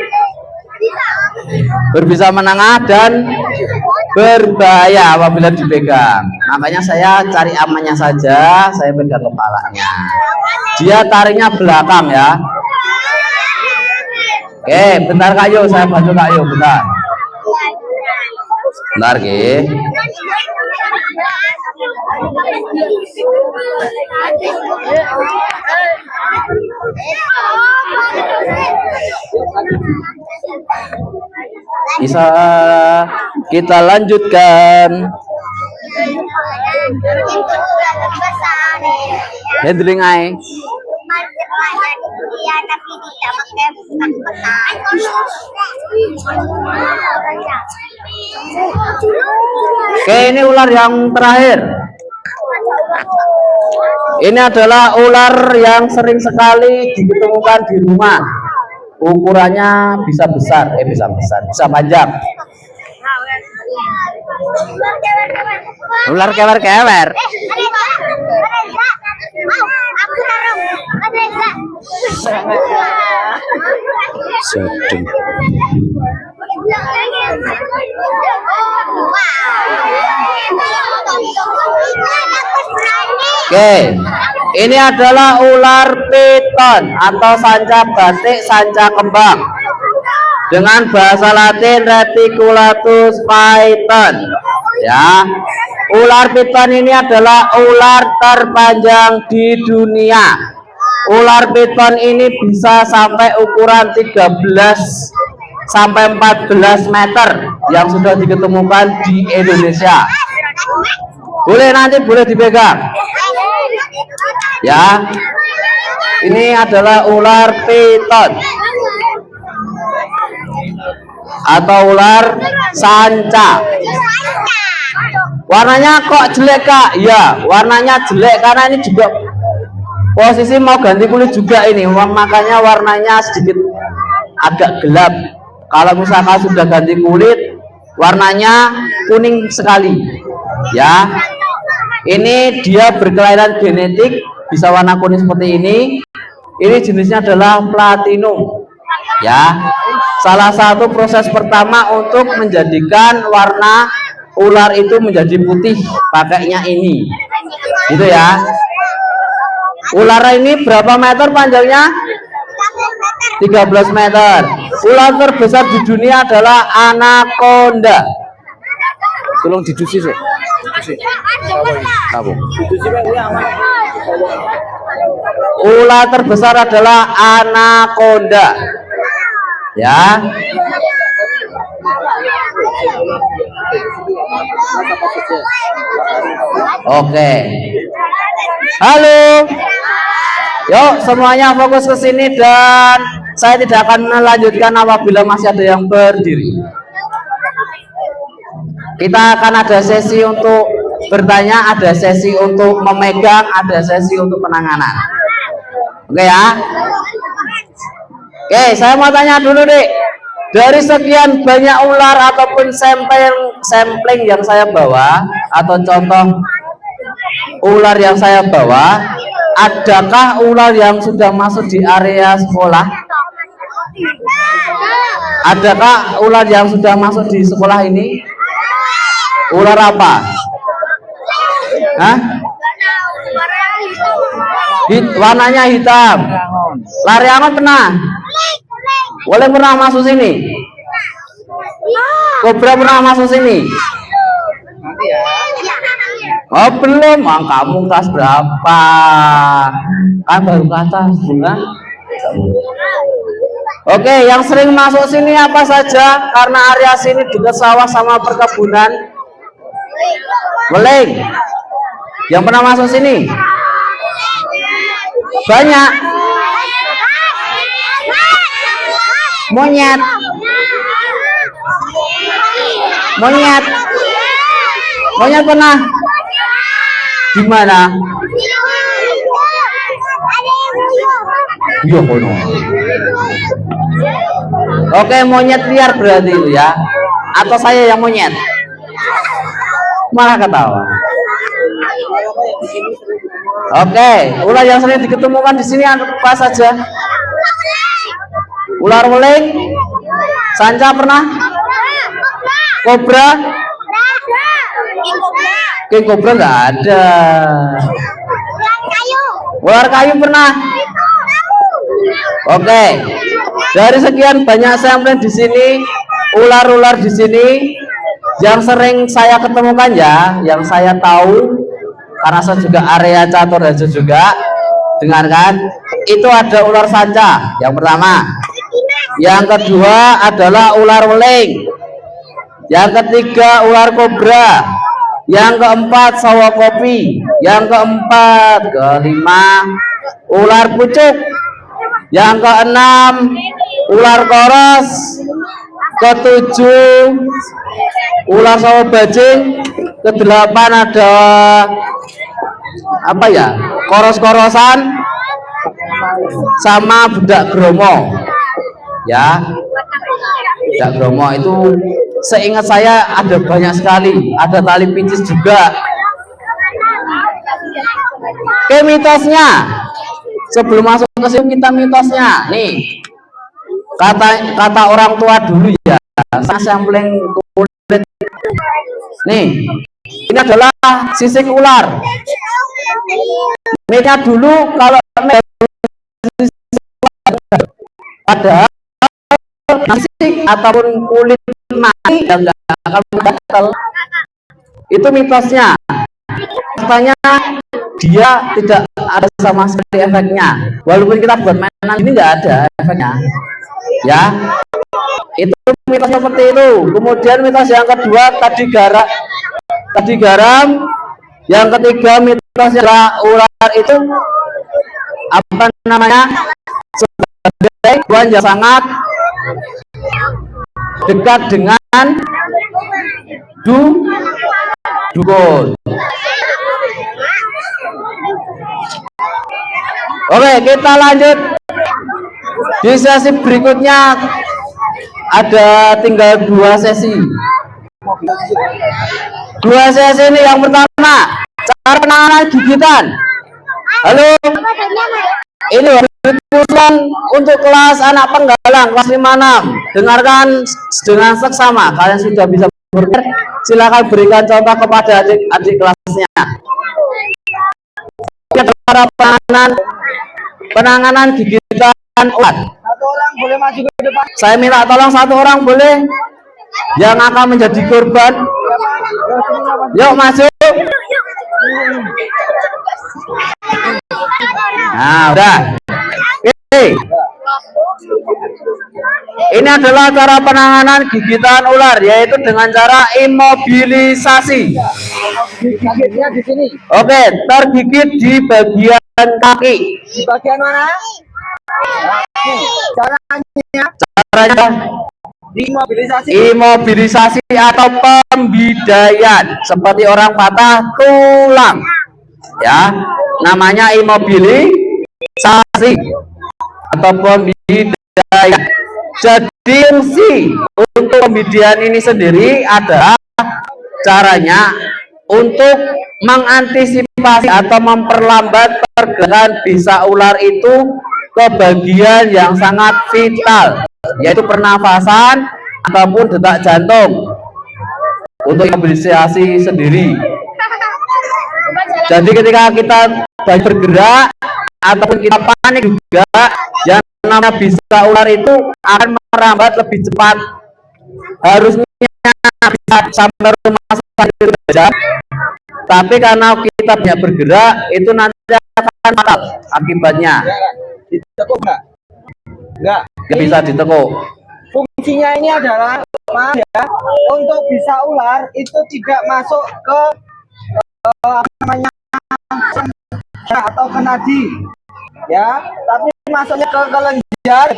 Speaker 1: berbisa menengah dan berbahaya apabila dipegang. Makanya saya cari amannya saja, saya pegang kepalanya. Dia tariknya belakang ya. Oke, bentar Kak Yo, saya bantu Kak Yo, bentar. Bentar, Ki. Bisa kita lanjutkan. Handling ai. Oke, ini ular yang terakhir. Ini adalah ular yang sering sekali ditemukan di rumah. Ukurannya bisa besar, bisa panjang. Ular kewer-kewer. Sedih. Oke, ini adalah ular piton atau sanca batik, sanca kembang. Dengan bahasa Latin Reticulatus python. Ya, ular piton ini adalah ular terpanjang di dunia. Ular piton ini bisa sampai ukuran 13 sampai 14 meter yang sudah diketemukan di Indonesia. Boleh dipegang. Ya, ini adalah ular piton atau ular sanca. Warnanya kok jelek kak? Ya, warnanya jelek karena ini juga posisi mau ganti kulit juga ini, makanya warnanya sedikit agak gelap. Kalau misalkan sudah ganti kulit, warnanya kuning sekali. Ya, ini dia berkelainan genetik, bisa warna kuning seperti ini. Ini jenisnya adalah platinum. Ya, salah satu proses pertama untuk menjadikan warna ular itu menjadi putih pakainya ini, gitu ya. Ular ini berapa meter panjangnya? 13 meter. Ular terbesar di dunia adalah anaconda. Tolong didusi sih. Ular terbesar adalah anaconda. Ya. Oke. Halo. Yuk semuanya fokus ke sini dan saya tidak akan melanjutkan apabila masih ada yang berdiri. Kita akan ada sesi untuk bertanya, ada sesi untuk memegang, ada sesi untuk penanganan. Oke ya. Oke, saya mau tanya dulu deh. Dari sekian banyak ular ataupun sampling yang saya bawa atau contoh ular yang saya bawa, adakah ular yang sudah masuk di area sekolah? Adakah ular yang sudah masuk di sekolah ini? Ular apa? Hah? Warnanya hitam. Lariangon pernah? Boleh pernah masuk sini? Kobra pernah masuk sini? Oh belum, kamu kelas berapa? Kan baru ke atas, bukan? Oke, yang sering masuk sini apa saja? Karena area sini juga sawah sama perkebunan. Beling. Yang pernah masuk sini? Banyak. Monyet. Monyet. Monyet pernah? Di mana? Iya, kono. Oke, monyet liar berarti itu ya. Atau saya yang monyet? Malah ketawa. Oke, ular yang sering diketemukan di sini apa saja? Ular weling, sanca pernah? Kobra? King kobra nggak ada. Ular kayu pernah? Oke. Dari sekian banyak sampling di sini, ular-ular di sini yang sering saya ketemukan ya, yang saya tahu karena saya juga area catur Harjo juga, dengarkan, itu ada ular sanca yang pertama. Yang kedua adalah ular weling. Yang ketiga ular kobra. Yang keempat sawah kopi. Yang kelima ular pucuk. Yang keenam ular koros. Ketujuh ular sawah bajing. Kedelapan ada apa ya? Koros-korosan sama budak gromo. Ya, budak gromo itu seingat saya ada banyak sekali, ada tali picis juga. Oke, mitosnya sebelum masuk ke sini kita mitosnya nih, kata orang tua dulu ya, sampling kulit nih, ini adalah sisik ular. Mitosnya dulu kalau ada sisik ataupun kulit mati yang nggak akan gatal, itu mitosnya. Katanya dia tidak ada sama sekali efeknya, walaupun kita buat mainan ini nggak ada efeknya ya. Itu mitos seperti itu. Kemudian mitos yang kedua tadi garam. Yang ketiga mitosnya ular itu apa namanya, sebagai hewan yang sangat dekat dengan dukun. Oke, kita lanjut di sesi berikutnya. Ada tinggal 2 sesi. 2 sesi ini. Yang pertama, cara penanganan gigitan. Halo, ini khusus untuk kelas anak penggalang kelas 5-6. Dengarkan dengan seksama. Kalian sudah bisa berpikir, silakan berikan contoh kepada adik-adik kelasnya. Cara penanganan gigitan ular.
Speaker 2: Satu orang boleh maju ke depan.
Speaker 1: Saya minta tolong 1 orang boleh yang akan menjadi korban. Yuk maju. Nah, udah. Oke. Ini adalah cara penanganan gigitan ular, yaitu dengan cara imobilisasi.
Speaker 2: Gigitnya di sini.
Speaker 1: Oke, tergigit di bagian kaki.
Speaker 2: Di bagian mana?
Speaker 1: Caranya
Speaker 2: Dimobilisasi.
Speaker 1: imobilisasi atau pembidaian, seperti orang patah tulang. Ya, namanya imobilisasi atau pembidaian. Jadi fungsi untuk pembidaian ini sendiri adalah caranya untuk mengantisipasi atau memperlambat pergerakan bisa ular itu ke bagian yang sangat vital, yaitu pernafasan ataupun detak jantung untuk imobilisasi sendiri. Jadi ketika kita baik bergerak ataupun kita panik juga, yang namanya bisa ular itu akan merambat lebih cepat. Harusnya bisa sampai rumah sakit saja, tapi karena kita banyak bergerak, itu nanti akan fatal akibatnya.
Speaker 2: Ditekuk enggak? Enggak.
Speaker 1: Nggak bisa ditekuk.
Speaker 2: Fungsinya ini adalah ya, untuk bisa ular itu tidak masuk ke apa namanya atau ke nadi, ya, tapi masuknya ke kelenjar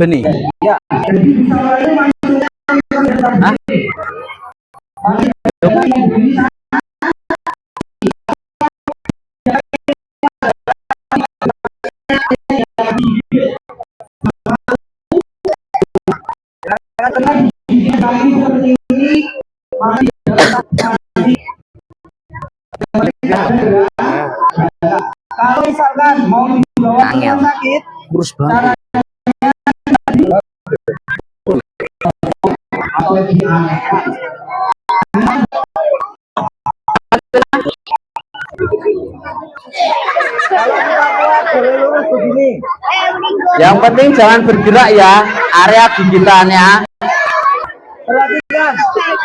Speaker 1: Benih.
Speaker 2: ya.
Speaker 1: Hah?
Speaker 2: Kalau misalkan mau dibawa ke rumah sakit,
Speaker 1: Kurus banget.
Speaker 2: kalau kita kuat boleh lurus begini.
Speaker 1: Yang penting jangan bergerak ya, area gigitannya.
Speaker 2: Perhatikan,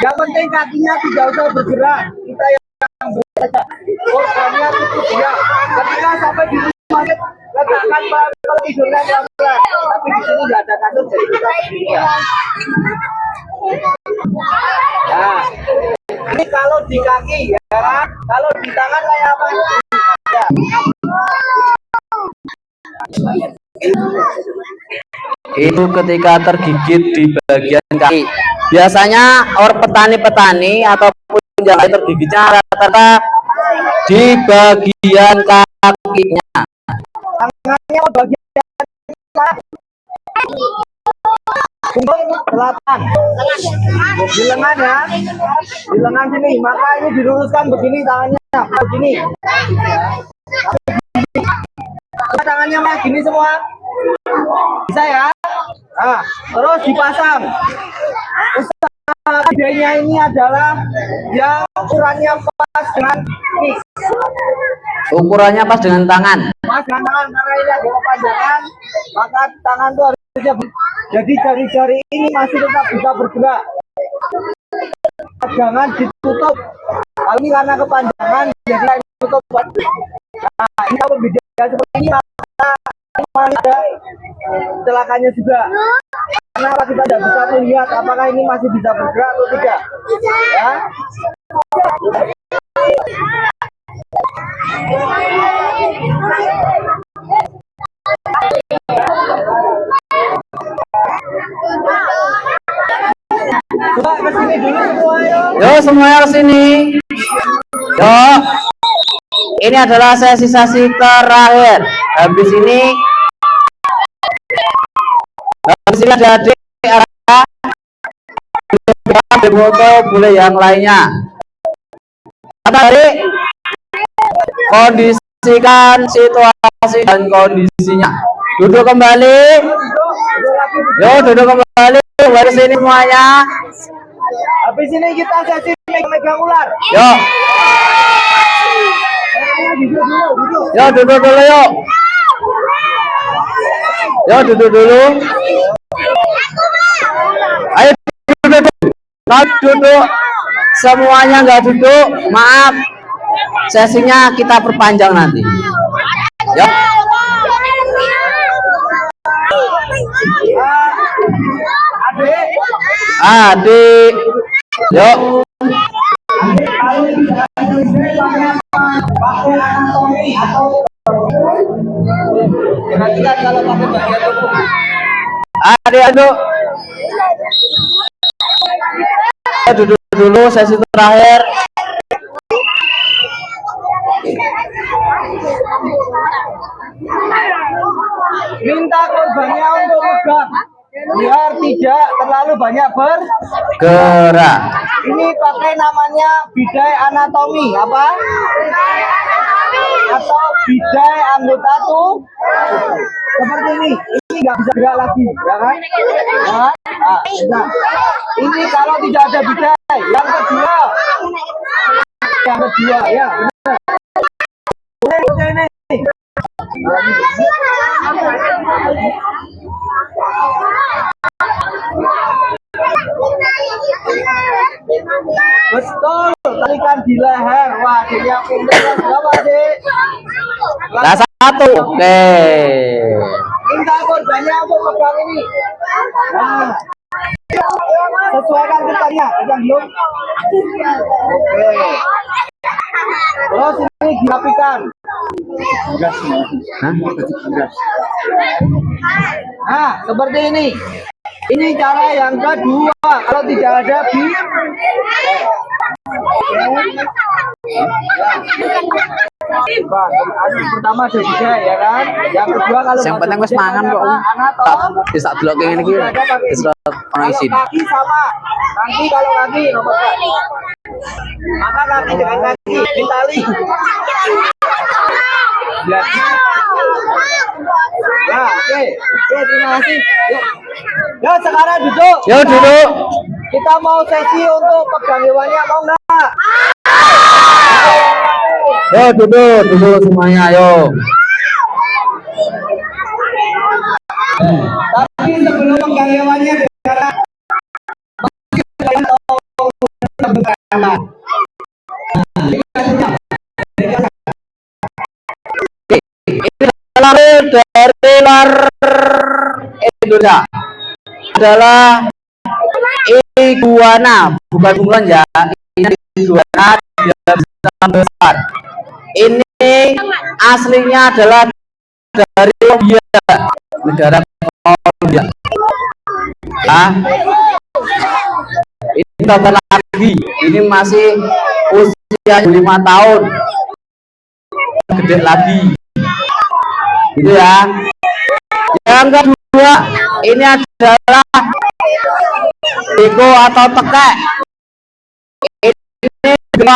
Speaker 2: yang penting kakinya tidak usah bergerak. Kita yang bergerak, korbannya cukup diam. Ketika sampai di rumah sakit, letakkan kalau tidurnya pelan-pelan. Tapi di sini nggak ada kasur, jadi kita begini ya. Nah, ini kalau di kaki ya, kalau di tangan kayak apa? Ya.
Speaker 1: Itu ketika tergigit di bagian kaki. Biasanya orang petani-petani ataupun yang lain tergigitnya rata-rata di bagian kakinya.
Speaker 2: Tangannya bagian punggung 8 di lengan ya, di lengan sini, maka ini diluruskan begini tangannya, begini. Tangannya kayak gini semua, bisa ya. Nah, terus dipasang. Idenya ini adalah yang ukurannya pas dengan ini.
Speaker 1: Ukurannya pas dengan tangan.
Speaker 2: Pas dengan tangan, karena ini ada kepanjangan, maka tangan tuh harusnya jadi jari-jari ini masih tetap bisa bergerak. Jangan ditutup. Kalau ini karena kepanjangan, jadi ditutup. Nah, ini kalau beda seperti ini, maka ada celakanya juga. Karena kita tidak bisa melihat apakah ini masih bisa bergerak atau tidak. Ya. Coba ke sini dulu semua yuk.
Speaker 1: Yo semuanya ke sini. Yo. Ini adalah sesi terakhir. Habis ini ada adik foto boleh yang lainnya. Adik kondisikan situasi dan kondisinya. Duduk kembali. Yo duduk kembali. Dari sini semuanya.
Speaker 2: Habis ini kita sesi megang ular.
Speaker 1: Yo. Yo duduk dulu yuk. Yo duduk dulu. Ayo duduk. Duduk. Semuanya nggak duduk. Maaf. Sesinya kita perpanjang nanti. Yo. Adik. Yuk.
Speaker 2: Kira-kira kalau pakai bagian tubuh.
Speaker 1: Adik. Duduk dulu sesi terakhir.
Speaker 2: Minta korbannya untuk megang biar tidak terlalu banyak
Speaker 1: bergerak.
Speaker 2: Ini pakai namanya bidai anatomi apa? Atau bidai anggota tubuh. Seperti ini nggak bisa gerak lagi, ya kan? Nah, ini kalau tidak ada bidai. Yang kedua, ya. Benar. Ini. Betul, tarikan di leher. Wah, dia pintar berapa, Dek?
Speaker 1: Nah, 1. Oke.
Speaker 2: Minta korbannya untuk pegang ini. Nah, sesuaikan gerakannya, yang belum. Oke. Terus ini dirapikan. Nah, seperti ini. Ini cara yang kedua. Kalau tidak ada pertama ada juga ya kan. Yang kedua kalau
Speaker 1: yang penting wis mangan kok. Bisa delok ngene iki. Wis pengisi.
Speaker 2: Kaki sama. Kaki kalau kaki nomor. Maka kaki dengan kaki ditali. Ya, oke. Terima kasih. Yuk. Yo, sekarang duduk.
Speaker 1: Yo duduk.
Speaker 2: Kita mau sesi untuk pegang hewannya, mau enggak?
Speaker 1: Yo duduk semuanya, ayo.
Speaker 2: Tapi sebelum pegang hewannya
Speaker 1: dari luar Indonesia adalah iguana, bukan bunglon ya. Ini iguana dia bisa besar. Ini aslinya adalah dari Colombia, negara Colombia. Nah, ini tambah lagi. Ini masih usia 5 tahun. Gede lagi. Gitu ya. Yang kedua, ini adalah beko atau tekek. Ini juga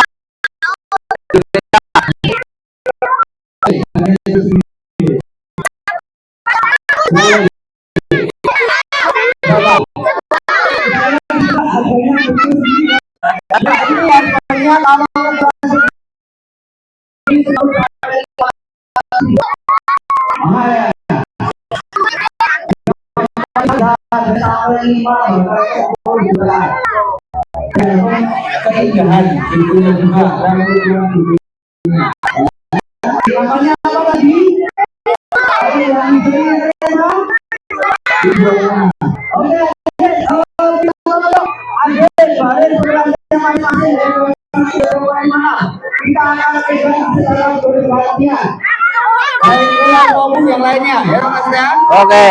Speaker 2: yang lainnya ya Mas ya.
Speaker 1: oke.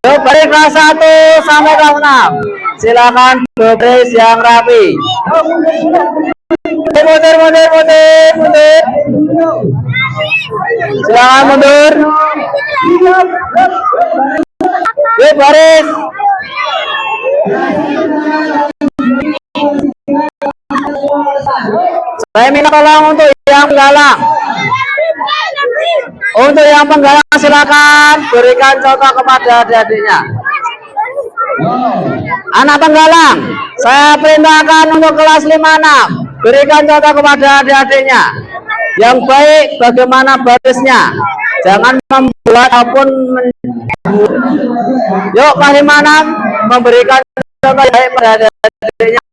Speaker 1: Yo Yuk dari kelas 1 sampai kelas 6. Silakan berbaris yang rapi. Mundur. Silakan mundur. Yuk baris. Saya minta tolong untuk yang penggalang. Untuk yang penggalang silakan berikan contoh kepada adik-adiknya. Anak penggalang, saya perintahkan untuk kelas 5-6 berikan contoh kepada adik-adiknya. Yang baik bagaimana barisnya. Jangan membuat apapun. Yuk kelas 5-6 memberikan contoh yang baik pada adik-adiknya.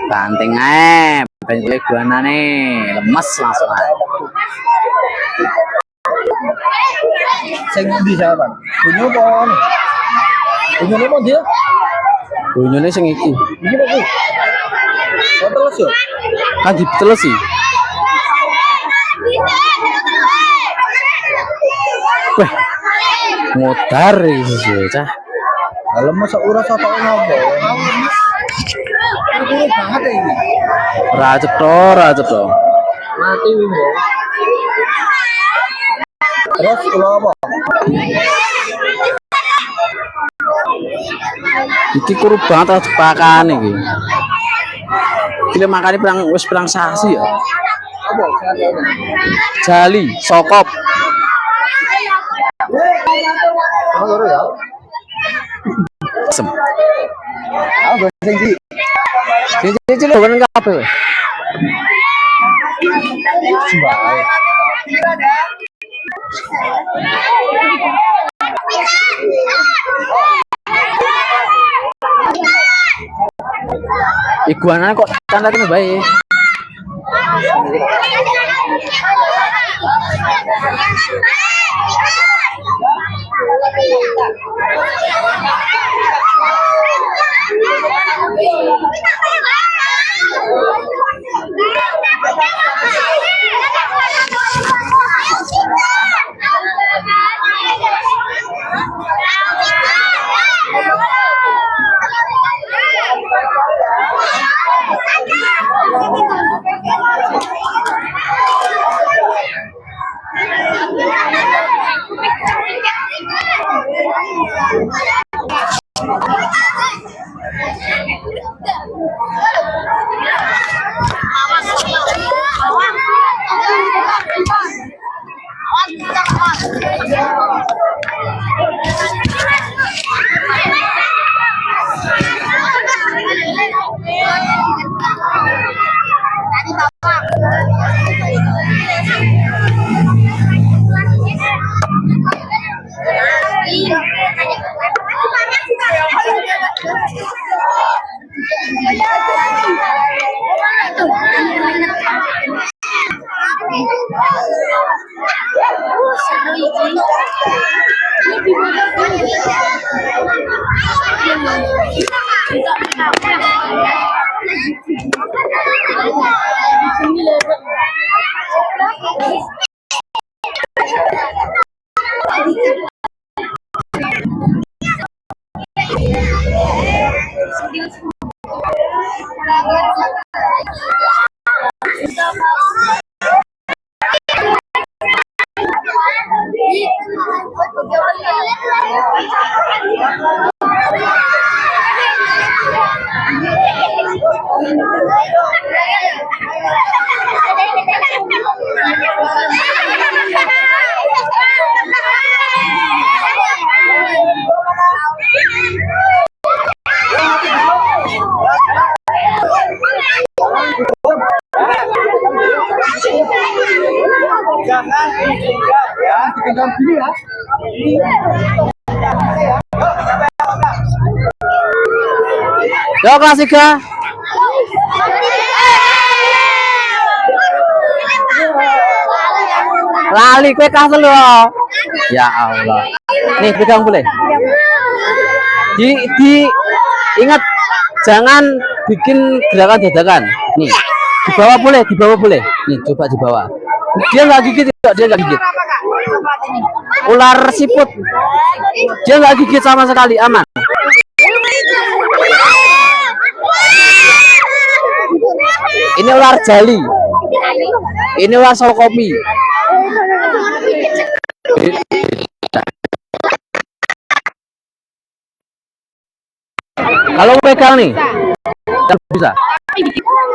Speaker 1: Banting aja, banting iguana nih, lemes langsung aja.
Speaker 2: Sing bisa Pak. Bunyi apa? Bunyi apa dia?
Speaker 1: Bunyune sing iki.
Speaker 2: Iki apa? Oh, terus yo.
Speaker 1: Kan ditelesi. Weh, modar iki cah.
Speaker 2: Kalau masa uras apa ngopo? Ini banget ini.
Speaker 1: Ora cetha.
Speaker 2: Mati wingi. Terus kalau apa?
Speaker 1: Iki kuru banget jebakan iki. Iki makane pirang sasi ya.
Speaker 2: Apa?
Speaker 1: Jali, sokop.
Speaker 2: Oh, loro ya.
Speaker 1: Sem.
Speaker 2: Ah, sing di.
Speaker 1: Cici lho kan kabeh.
Speaker 2: Sembae.
Speaker 1: Iguana kok tandane bae.
Speaker 2: Jangan ditinggal ya. Ditinggal dulu ya.
Speaker 1: Yo kelas 3. Lali kue kasih lo. Ya Allah. Nih pegang boleh. Ingat jangan bikin gerakan dadakan. Nih di bawah boleh, di bawah boleh. Nih coba di bawah. Dia nggak gigit, dia nggak gigit. Ular siput. Dia nggak gigit sama sekali, aman. Ini ular jali. Ini ular sokomi. Kalau pegang nih, bisa.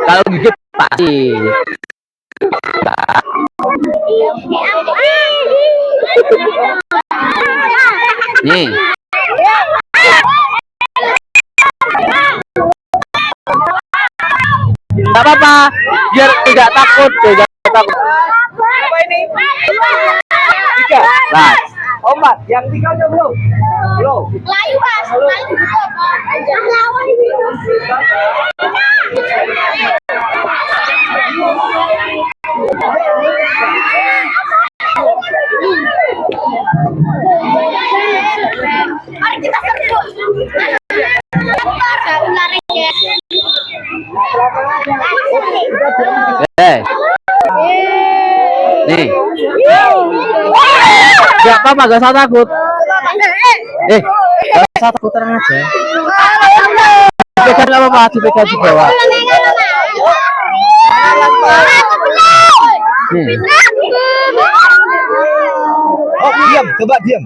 Speaker 1: Kalau gigit pasti. Nih. Gak apa-apa, biar tidak takut, tidak takut.
Speaker 2: Apa ini? 3.
Speaker 1: Nah,
Speaker 2: 4. Yang 3 udah belum? Belum.
Speaker 3: Layu mas, layu. Lawan ini. Mari kita serbu.
Speaker 1: nih. Gak apa-apa, gak usah takut. Gak usah takut, tenang aja. Dipegang gak apa-apa, dipegang di bawah. Nih.
Speaker 2: Oh, diam, coba diam.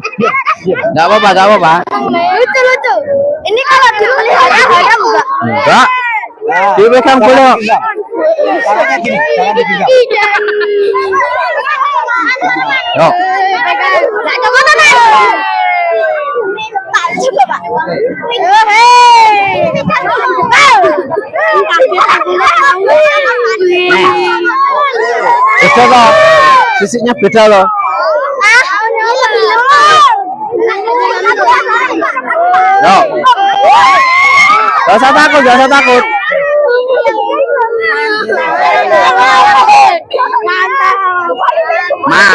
Speaker 1: Gak apa-apa, gak apa-apa.
Speaker 3: Lucu. Ini kalau dipelihara haram enggak?
Speaker 1: Enggak. Dipegang dulu.
Speaker 2: Tangannya gini, tangan dipegang.
Speaker 1: Yo.
Speaker 3: Enggak coba mana? Coba, Pak.
Speaker 1: Beda loh. Sisiknya beda loh. Yo. Gak usah takut, gak usah takut.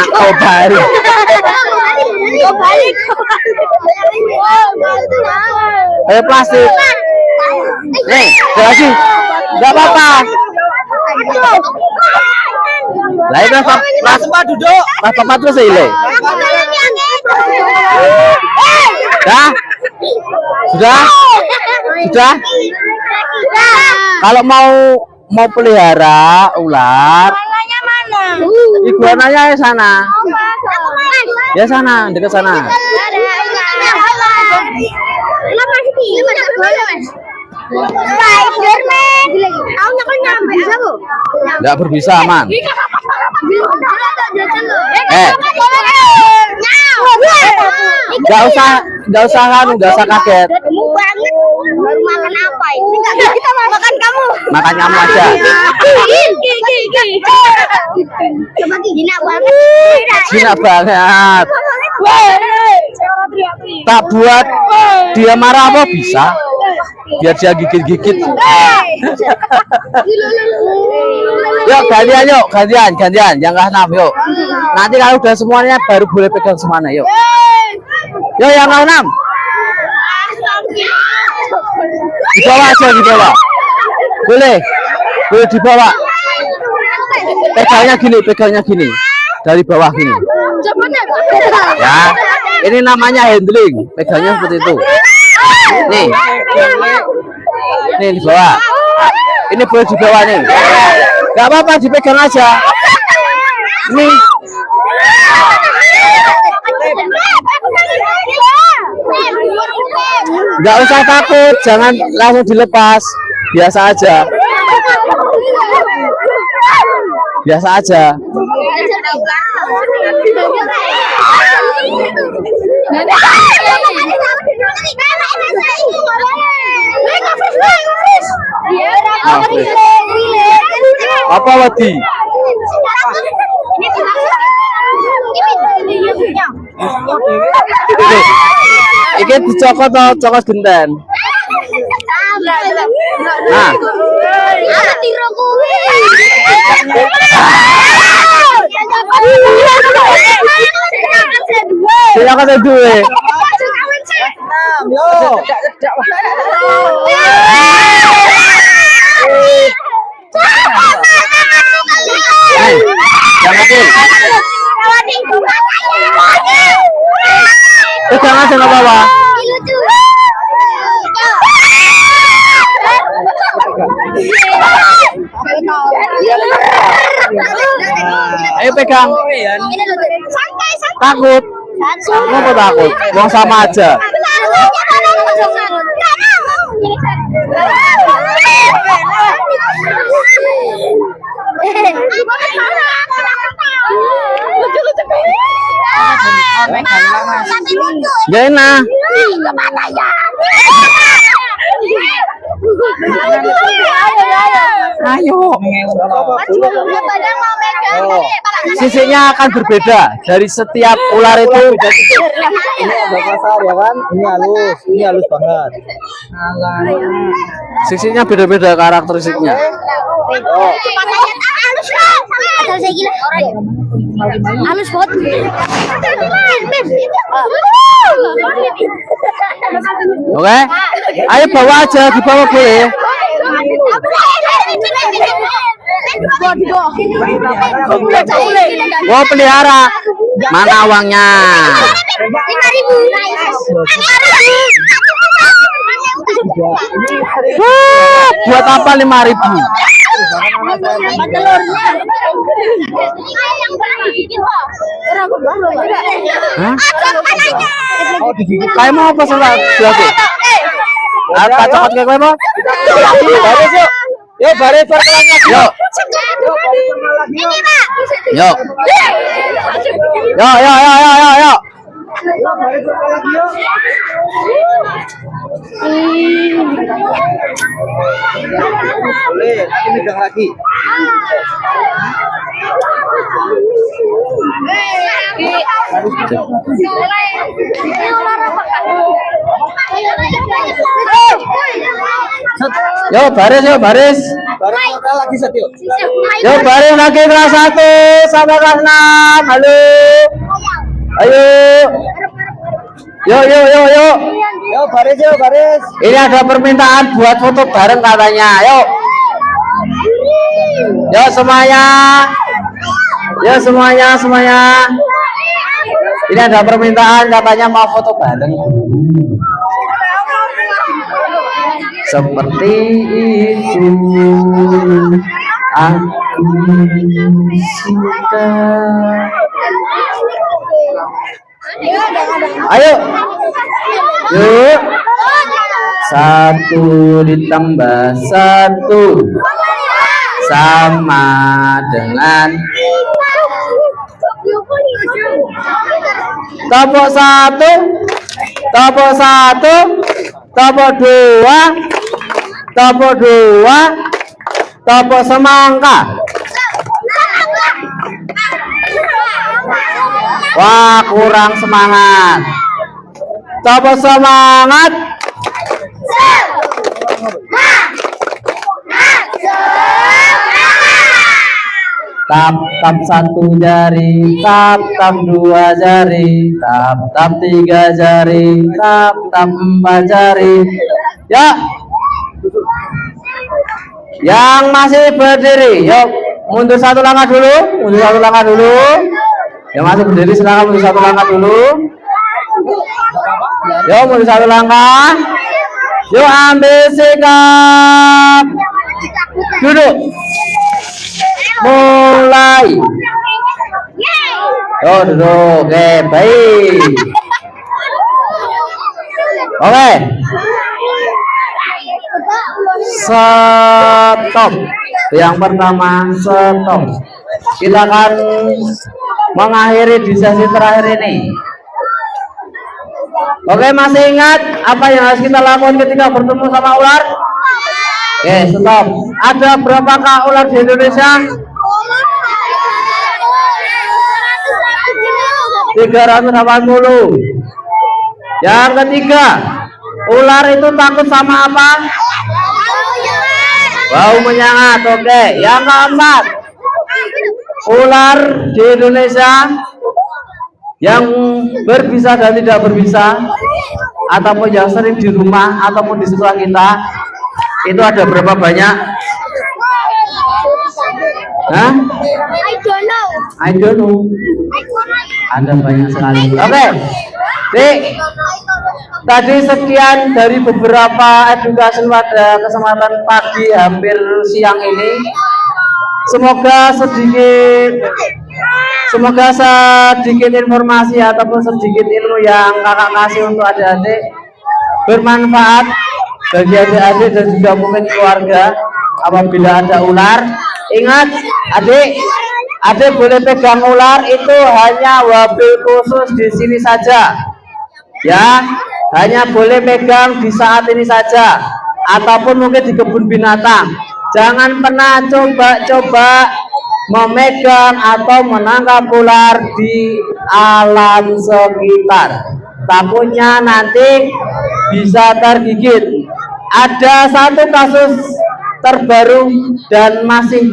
Speaker 1: Kau balik. Ayo plastik. Nih, lagi. Gak apa-apa. Lah itu Pak duduk. Pak terus ile. Sudah? Sudah? Kalau mau pelihara ular, iguananya ya sana. Ya sana, dekat sana. Nggak berbisa, aman. Nggak usah kaget.
Speaker 3: Baru makan apa ini? Kita makan kamu.
Speaker 1: Makan kamu aja.
Speaker 3: Coba gina banget.
Speaker 1: Gina banget. Tak buat dia marah apa bisa? Biar dia gigit-gigit. Yuk gantian yang ke-6 yuk. Nanti kalau udah semuanya baru boleh pegang semuanya yuk. Yuk yang ke-6. Di bawah aja, di bawah. Boleh di bawah. Pegangnya gini. Dari bawah gini. Ya, ini namanya handling. Pegangnya seperti itu. Nih di bawah. Ini boleh di bawah nih. Gak apa-apa, dipegang aja. Nih. Nggak usah takut, jangan langsung dilepas. Biasa aja. Biasa aja. Apa Wadi? Iki dicokot atau cokot genten? Nah. Saya kata duwe.
Speaker 2: Yo.
Speaker 1: Jangan jangan apa-apa. Ayo pegang. Takut. Kenapa takut? Buang sama aja. Jena. Ayo. Sisinya akan berbeda dari setiap ular itu.
Speaker 2: Ini agak kasar ya kan? Ini halus banget.
Speaker 1: Sisinya beda-beda karakteristiknya.
Speaker 3: Halus banget.
Speaker 1: Oke, ayo bawa aja, dibawa boleh. Gua pelihara. Mana uangnya?
Speaker 3: 5.000.
Speaker 1: Buat apa 5.000? Hah? Kayak mau apa salah? Apa cokot kayak mau?
Speaker 2: Baris yuk. Yuk baris perkelan lagi.
Speaker 1: Yuk. Yuk. Yuk.
Speaker 2: Yuk baris perkelan lagi yuk. Boleh, nanti megang lagi.
Speaker 1: Yo baris.
Speaker 2: Baris perkelan lagi set yuk.
Speaker 1: Yo baris lagi kelas 1 sampai kelas 6. Halo. Ayo. Yo.
Speaker 2: Yuk baris.
Speaker 1: Ini ada permintaan buat foto bareng katanya. Yuk. Yo semuanya. Ini ada permintaan katanya mau foto bareng. Seperti itu aku suka. Ayo. Yuk. 1 ditambah 1 sama dengan topok 1, topok 2, topok 2, topok semangka. Wah, kurang semangat. Topok semangat. Tap 1 jari, tap 2 jari, tap 3 jari, tap 4 jari. Ya. Yang masih berdiri, yuk mundur 1 langkah dulu, Yang masih berdiri silakan mundur 1 langkah dulu. Yuk mundur 1 langkah. Yuk ambil sikap. Duduk. Mulai. Oh, duduk. Oke, baik. Oke. Stop. Yang pertama, stop. Kita akan mengakhiri di sesi terakhir ini. Oke, masih ingat apa yang harus kita lakukan ketika bertemu sama ular? Oke, stop. Ada berapakah ular di Indonesia? 380. Yang ketiga, ular itu takut sama apa? Bau menyengat. Oke. Yang keempat, ular di Indonesia yang berbisa dan tidak berbisa, ataupun yang sering di rumah ataupun di sekolah kita, itu ada berapa banyak? Hah? I don't know. Ada banyak sekali. Oke. Tadi sekian dari beberapa edukasi pada kesempatan pagi hampir siang ini. Semoga sedikit informasi ataupun sedikit ilmu yang kakak kasih untuk adik-adik bermanfaat bagi adik-adik dan juga mungkin keluarga. Apabila ada ular, ingat adik boleh pegang ular itu hanya wabil khusus di sini saja, ya, hanya boleh pegang di saat ini saja, ataupun mungkin di kebun binatang. Jangan pernah coba-coba memegang atau menangkap ular di alam sekitar, takutnya nanti bisa tergigit. Ada satu kasus terbaru dan masih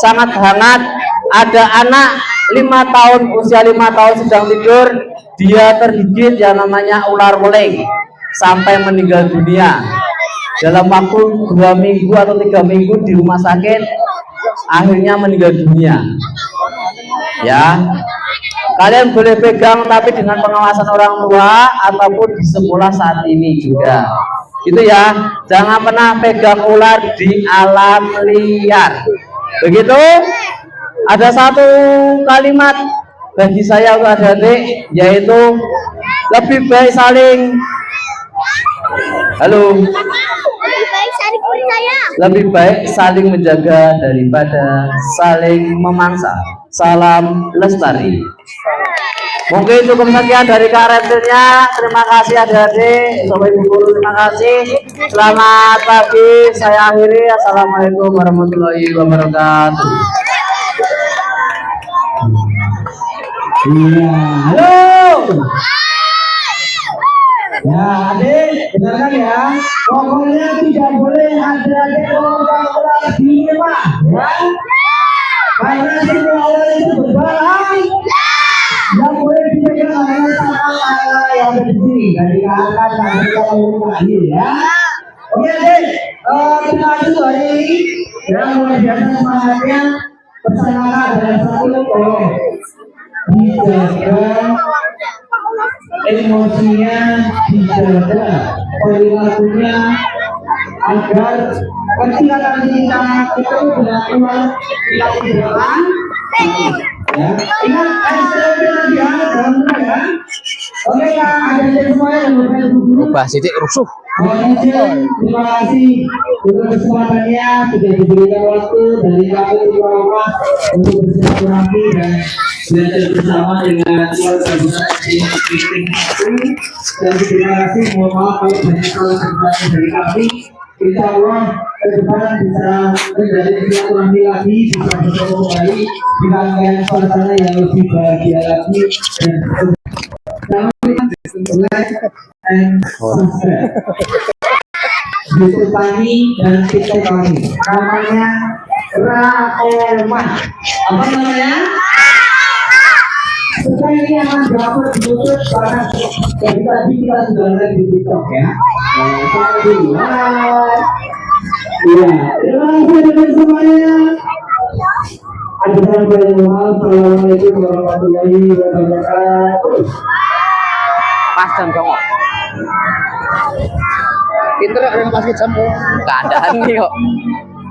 Speaker 1: sangat hangat. Ada anak 5 tahun, usia 5 tahun sedang tidur, dia tergigit yang namanya ular weling sampai meninggal dunia. Dalam waktu 2 minggu atau 3 minggu di rumah sakit, akhirnya meninggal dunia. Ya, kalian boleh pegang tapi dengan pengawasan orang tua ataupun di sekolah saat ini juga. Gitu ya, jangan pernah pegang ular di alam liar. Begitu. Ada satu kalimat bagi saya untuk adik-adik, yaitu lebih baik saling lebih baik saling menjaga daripada saling memangsa. Salam lestari. Mungkin cukup sekian dari Kak Rentennya. Terima kasih adik-adik, Sobat Ibu Guru, terima kasih. Selamat pagi, saya akhiri. Assalamualaikum warahmatullahi wabarakatuh.
Speaker 2: Iya, halo. Ya, adik, dengarkan ya. Pokoknya tidak boleh ada ular di rumah, ya. Karena semua ular itu berbarang. Yang boleh dipegang adalah tangan yang ada di sini, dari atas dari rumah ini, ya. Oke, adik. Kita lanjut hari ini. Yang mulai biasa semangatnya bersama dengan satu tolong dijaga emosinya, dijaga perilakunya agar ketika nanti kita benar-benar dilakukan. Ya, ingat SLB ya, ya. Oke ya, ada semuanya yang
Speaker 1: Ubah sidik rusuh.
Speaker 2: Terima kasih untuk kesempatannya, sudah diberikan waktu dari kami Rumah untuk bersilaturahmi dan belajar bersama dengan keluarga besar di meeting itu. Dan terima kasih, mohon maaf kalau banyak kesempatan dari kami. Insya Allah ke depan bisa menjadi silaturahmi lagi, bisa bertemu kembali dengan suasana yang lebih bahagia lagi dan like and subscribe YouTube kami dan TikTok kami. Namanya Raoman. Apa namanya? Supaya ini akan dapat YouTube karena dari tadi kita sudah lihat di TikTok ya. Selamat dulu. Iya, terima kasih dengan semuanya. Assalamualaikum warahmatullahi wabarakatuh.
Speaker 1: Pas jam kamu. Pinter yang pas jam. Keadaan nih kok.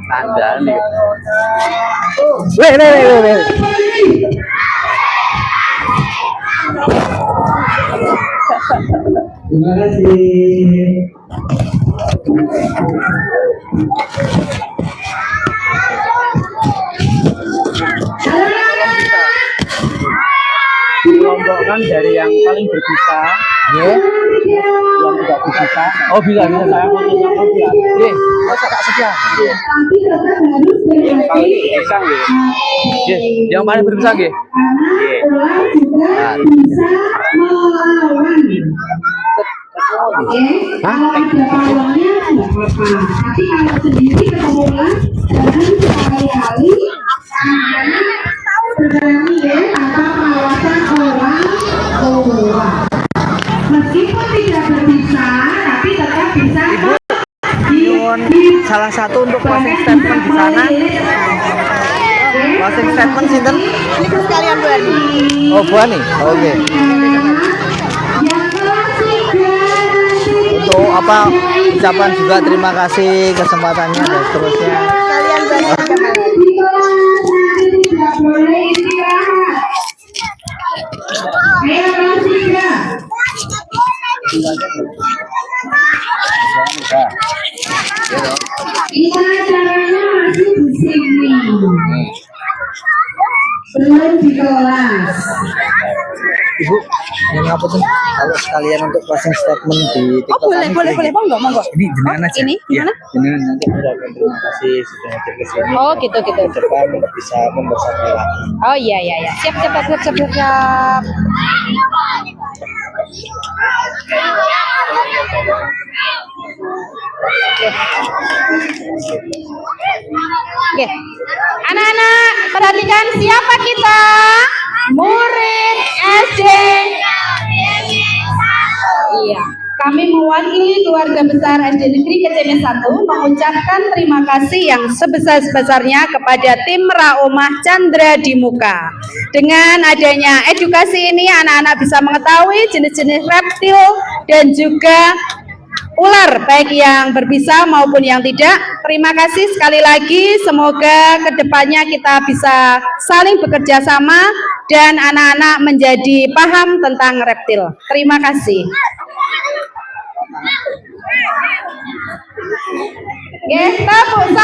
Speaker 1: Keadaan nih. Le. Terima kasih.
Speaker 2: Dikelompokkan dari yang paling berbisa, yang tidak berbisa. Oh bisa saya fotonya ya. Masa tak setia? Yang paling berbisa yang paling berbisa
Speaker 4: Hah? Tapi kalau sendiri ketemulah sekali-kali berani ya tanpa pengawasan orang tua. Meskipun tidak berbisa, tapi tetap bisa.
Speaker 2: Salah satu untuk closing statement di sana. Closing statement sinten?
Speaker 3: Ini kan sekalian berani.
Speaker 2: Oh, Buani. Oke. Untuk apa ucapan juga terima kasih kesempatannya dan seterusnya.
Speaker 3: Sekalian berani aja Mas.
Speaker 4: Tidak boleh istirahat. Ayo Rosika. Gimana caranya masih di sini? Belum di kelas.
Speaker 2: Ibu, yang apa tuh? Kalau sekalian untuk closing statement di TikTok.
Speaker 3: Oh boleh monggo.
Speaker 2: Ini jenengan aja.
Speaker 3: Ini
Speaker 2: Ya,
Speaker 3: gimana?
Speaker 2: jenengan nanti ucapkan terima kasih sudah hadir ke sini.
Speaker 3: Oh gitu.
Speaker 2: Ke depan bisa membersatu lagi.
Speaker 3: Oh iya. Siap. Oke. Anak-anak, perhatikan siapa kita? Murid SD. Iya. Kami mewakili keluarga besar SD Negeri Keceme 1 mengucapkan terima kasih yang sebesar-besarnya kepada tim Raomah Chandra di Muka. Dengan adanya edukasi ini, anak-anak bisa mengetahui jenis-jenis reptil dan juga ular, baik yang berbisa maupun yang tidak. Terima kasih sekali lagi, semoga kedepannya kita bisa saling bekerja sama dan anak-anak menjadi paham tentang reptil. Terima kasih. Oke, tepuk 1,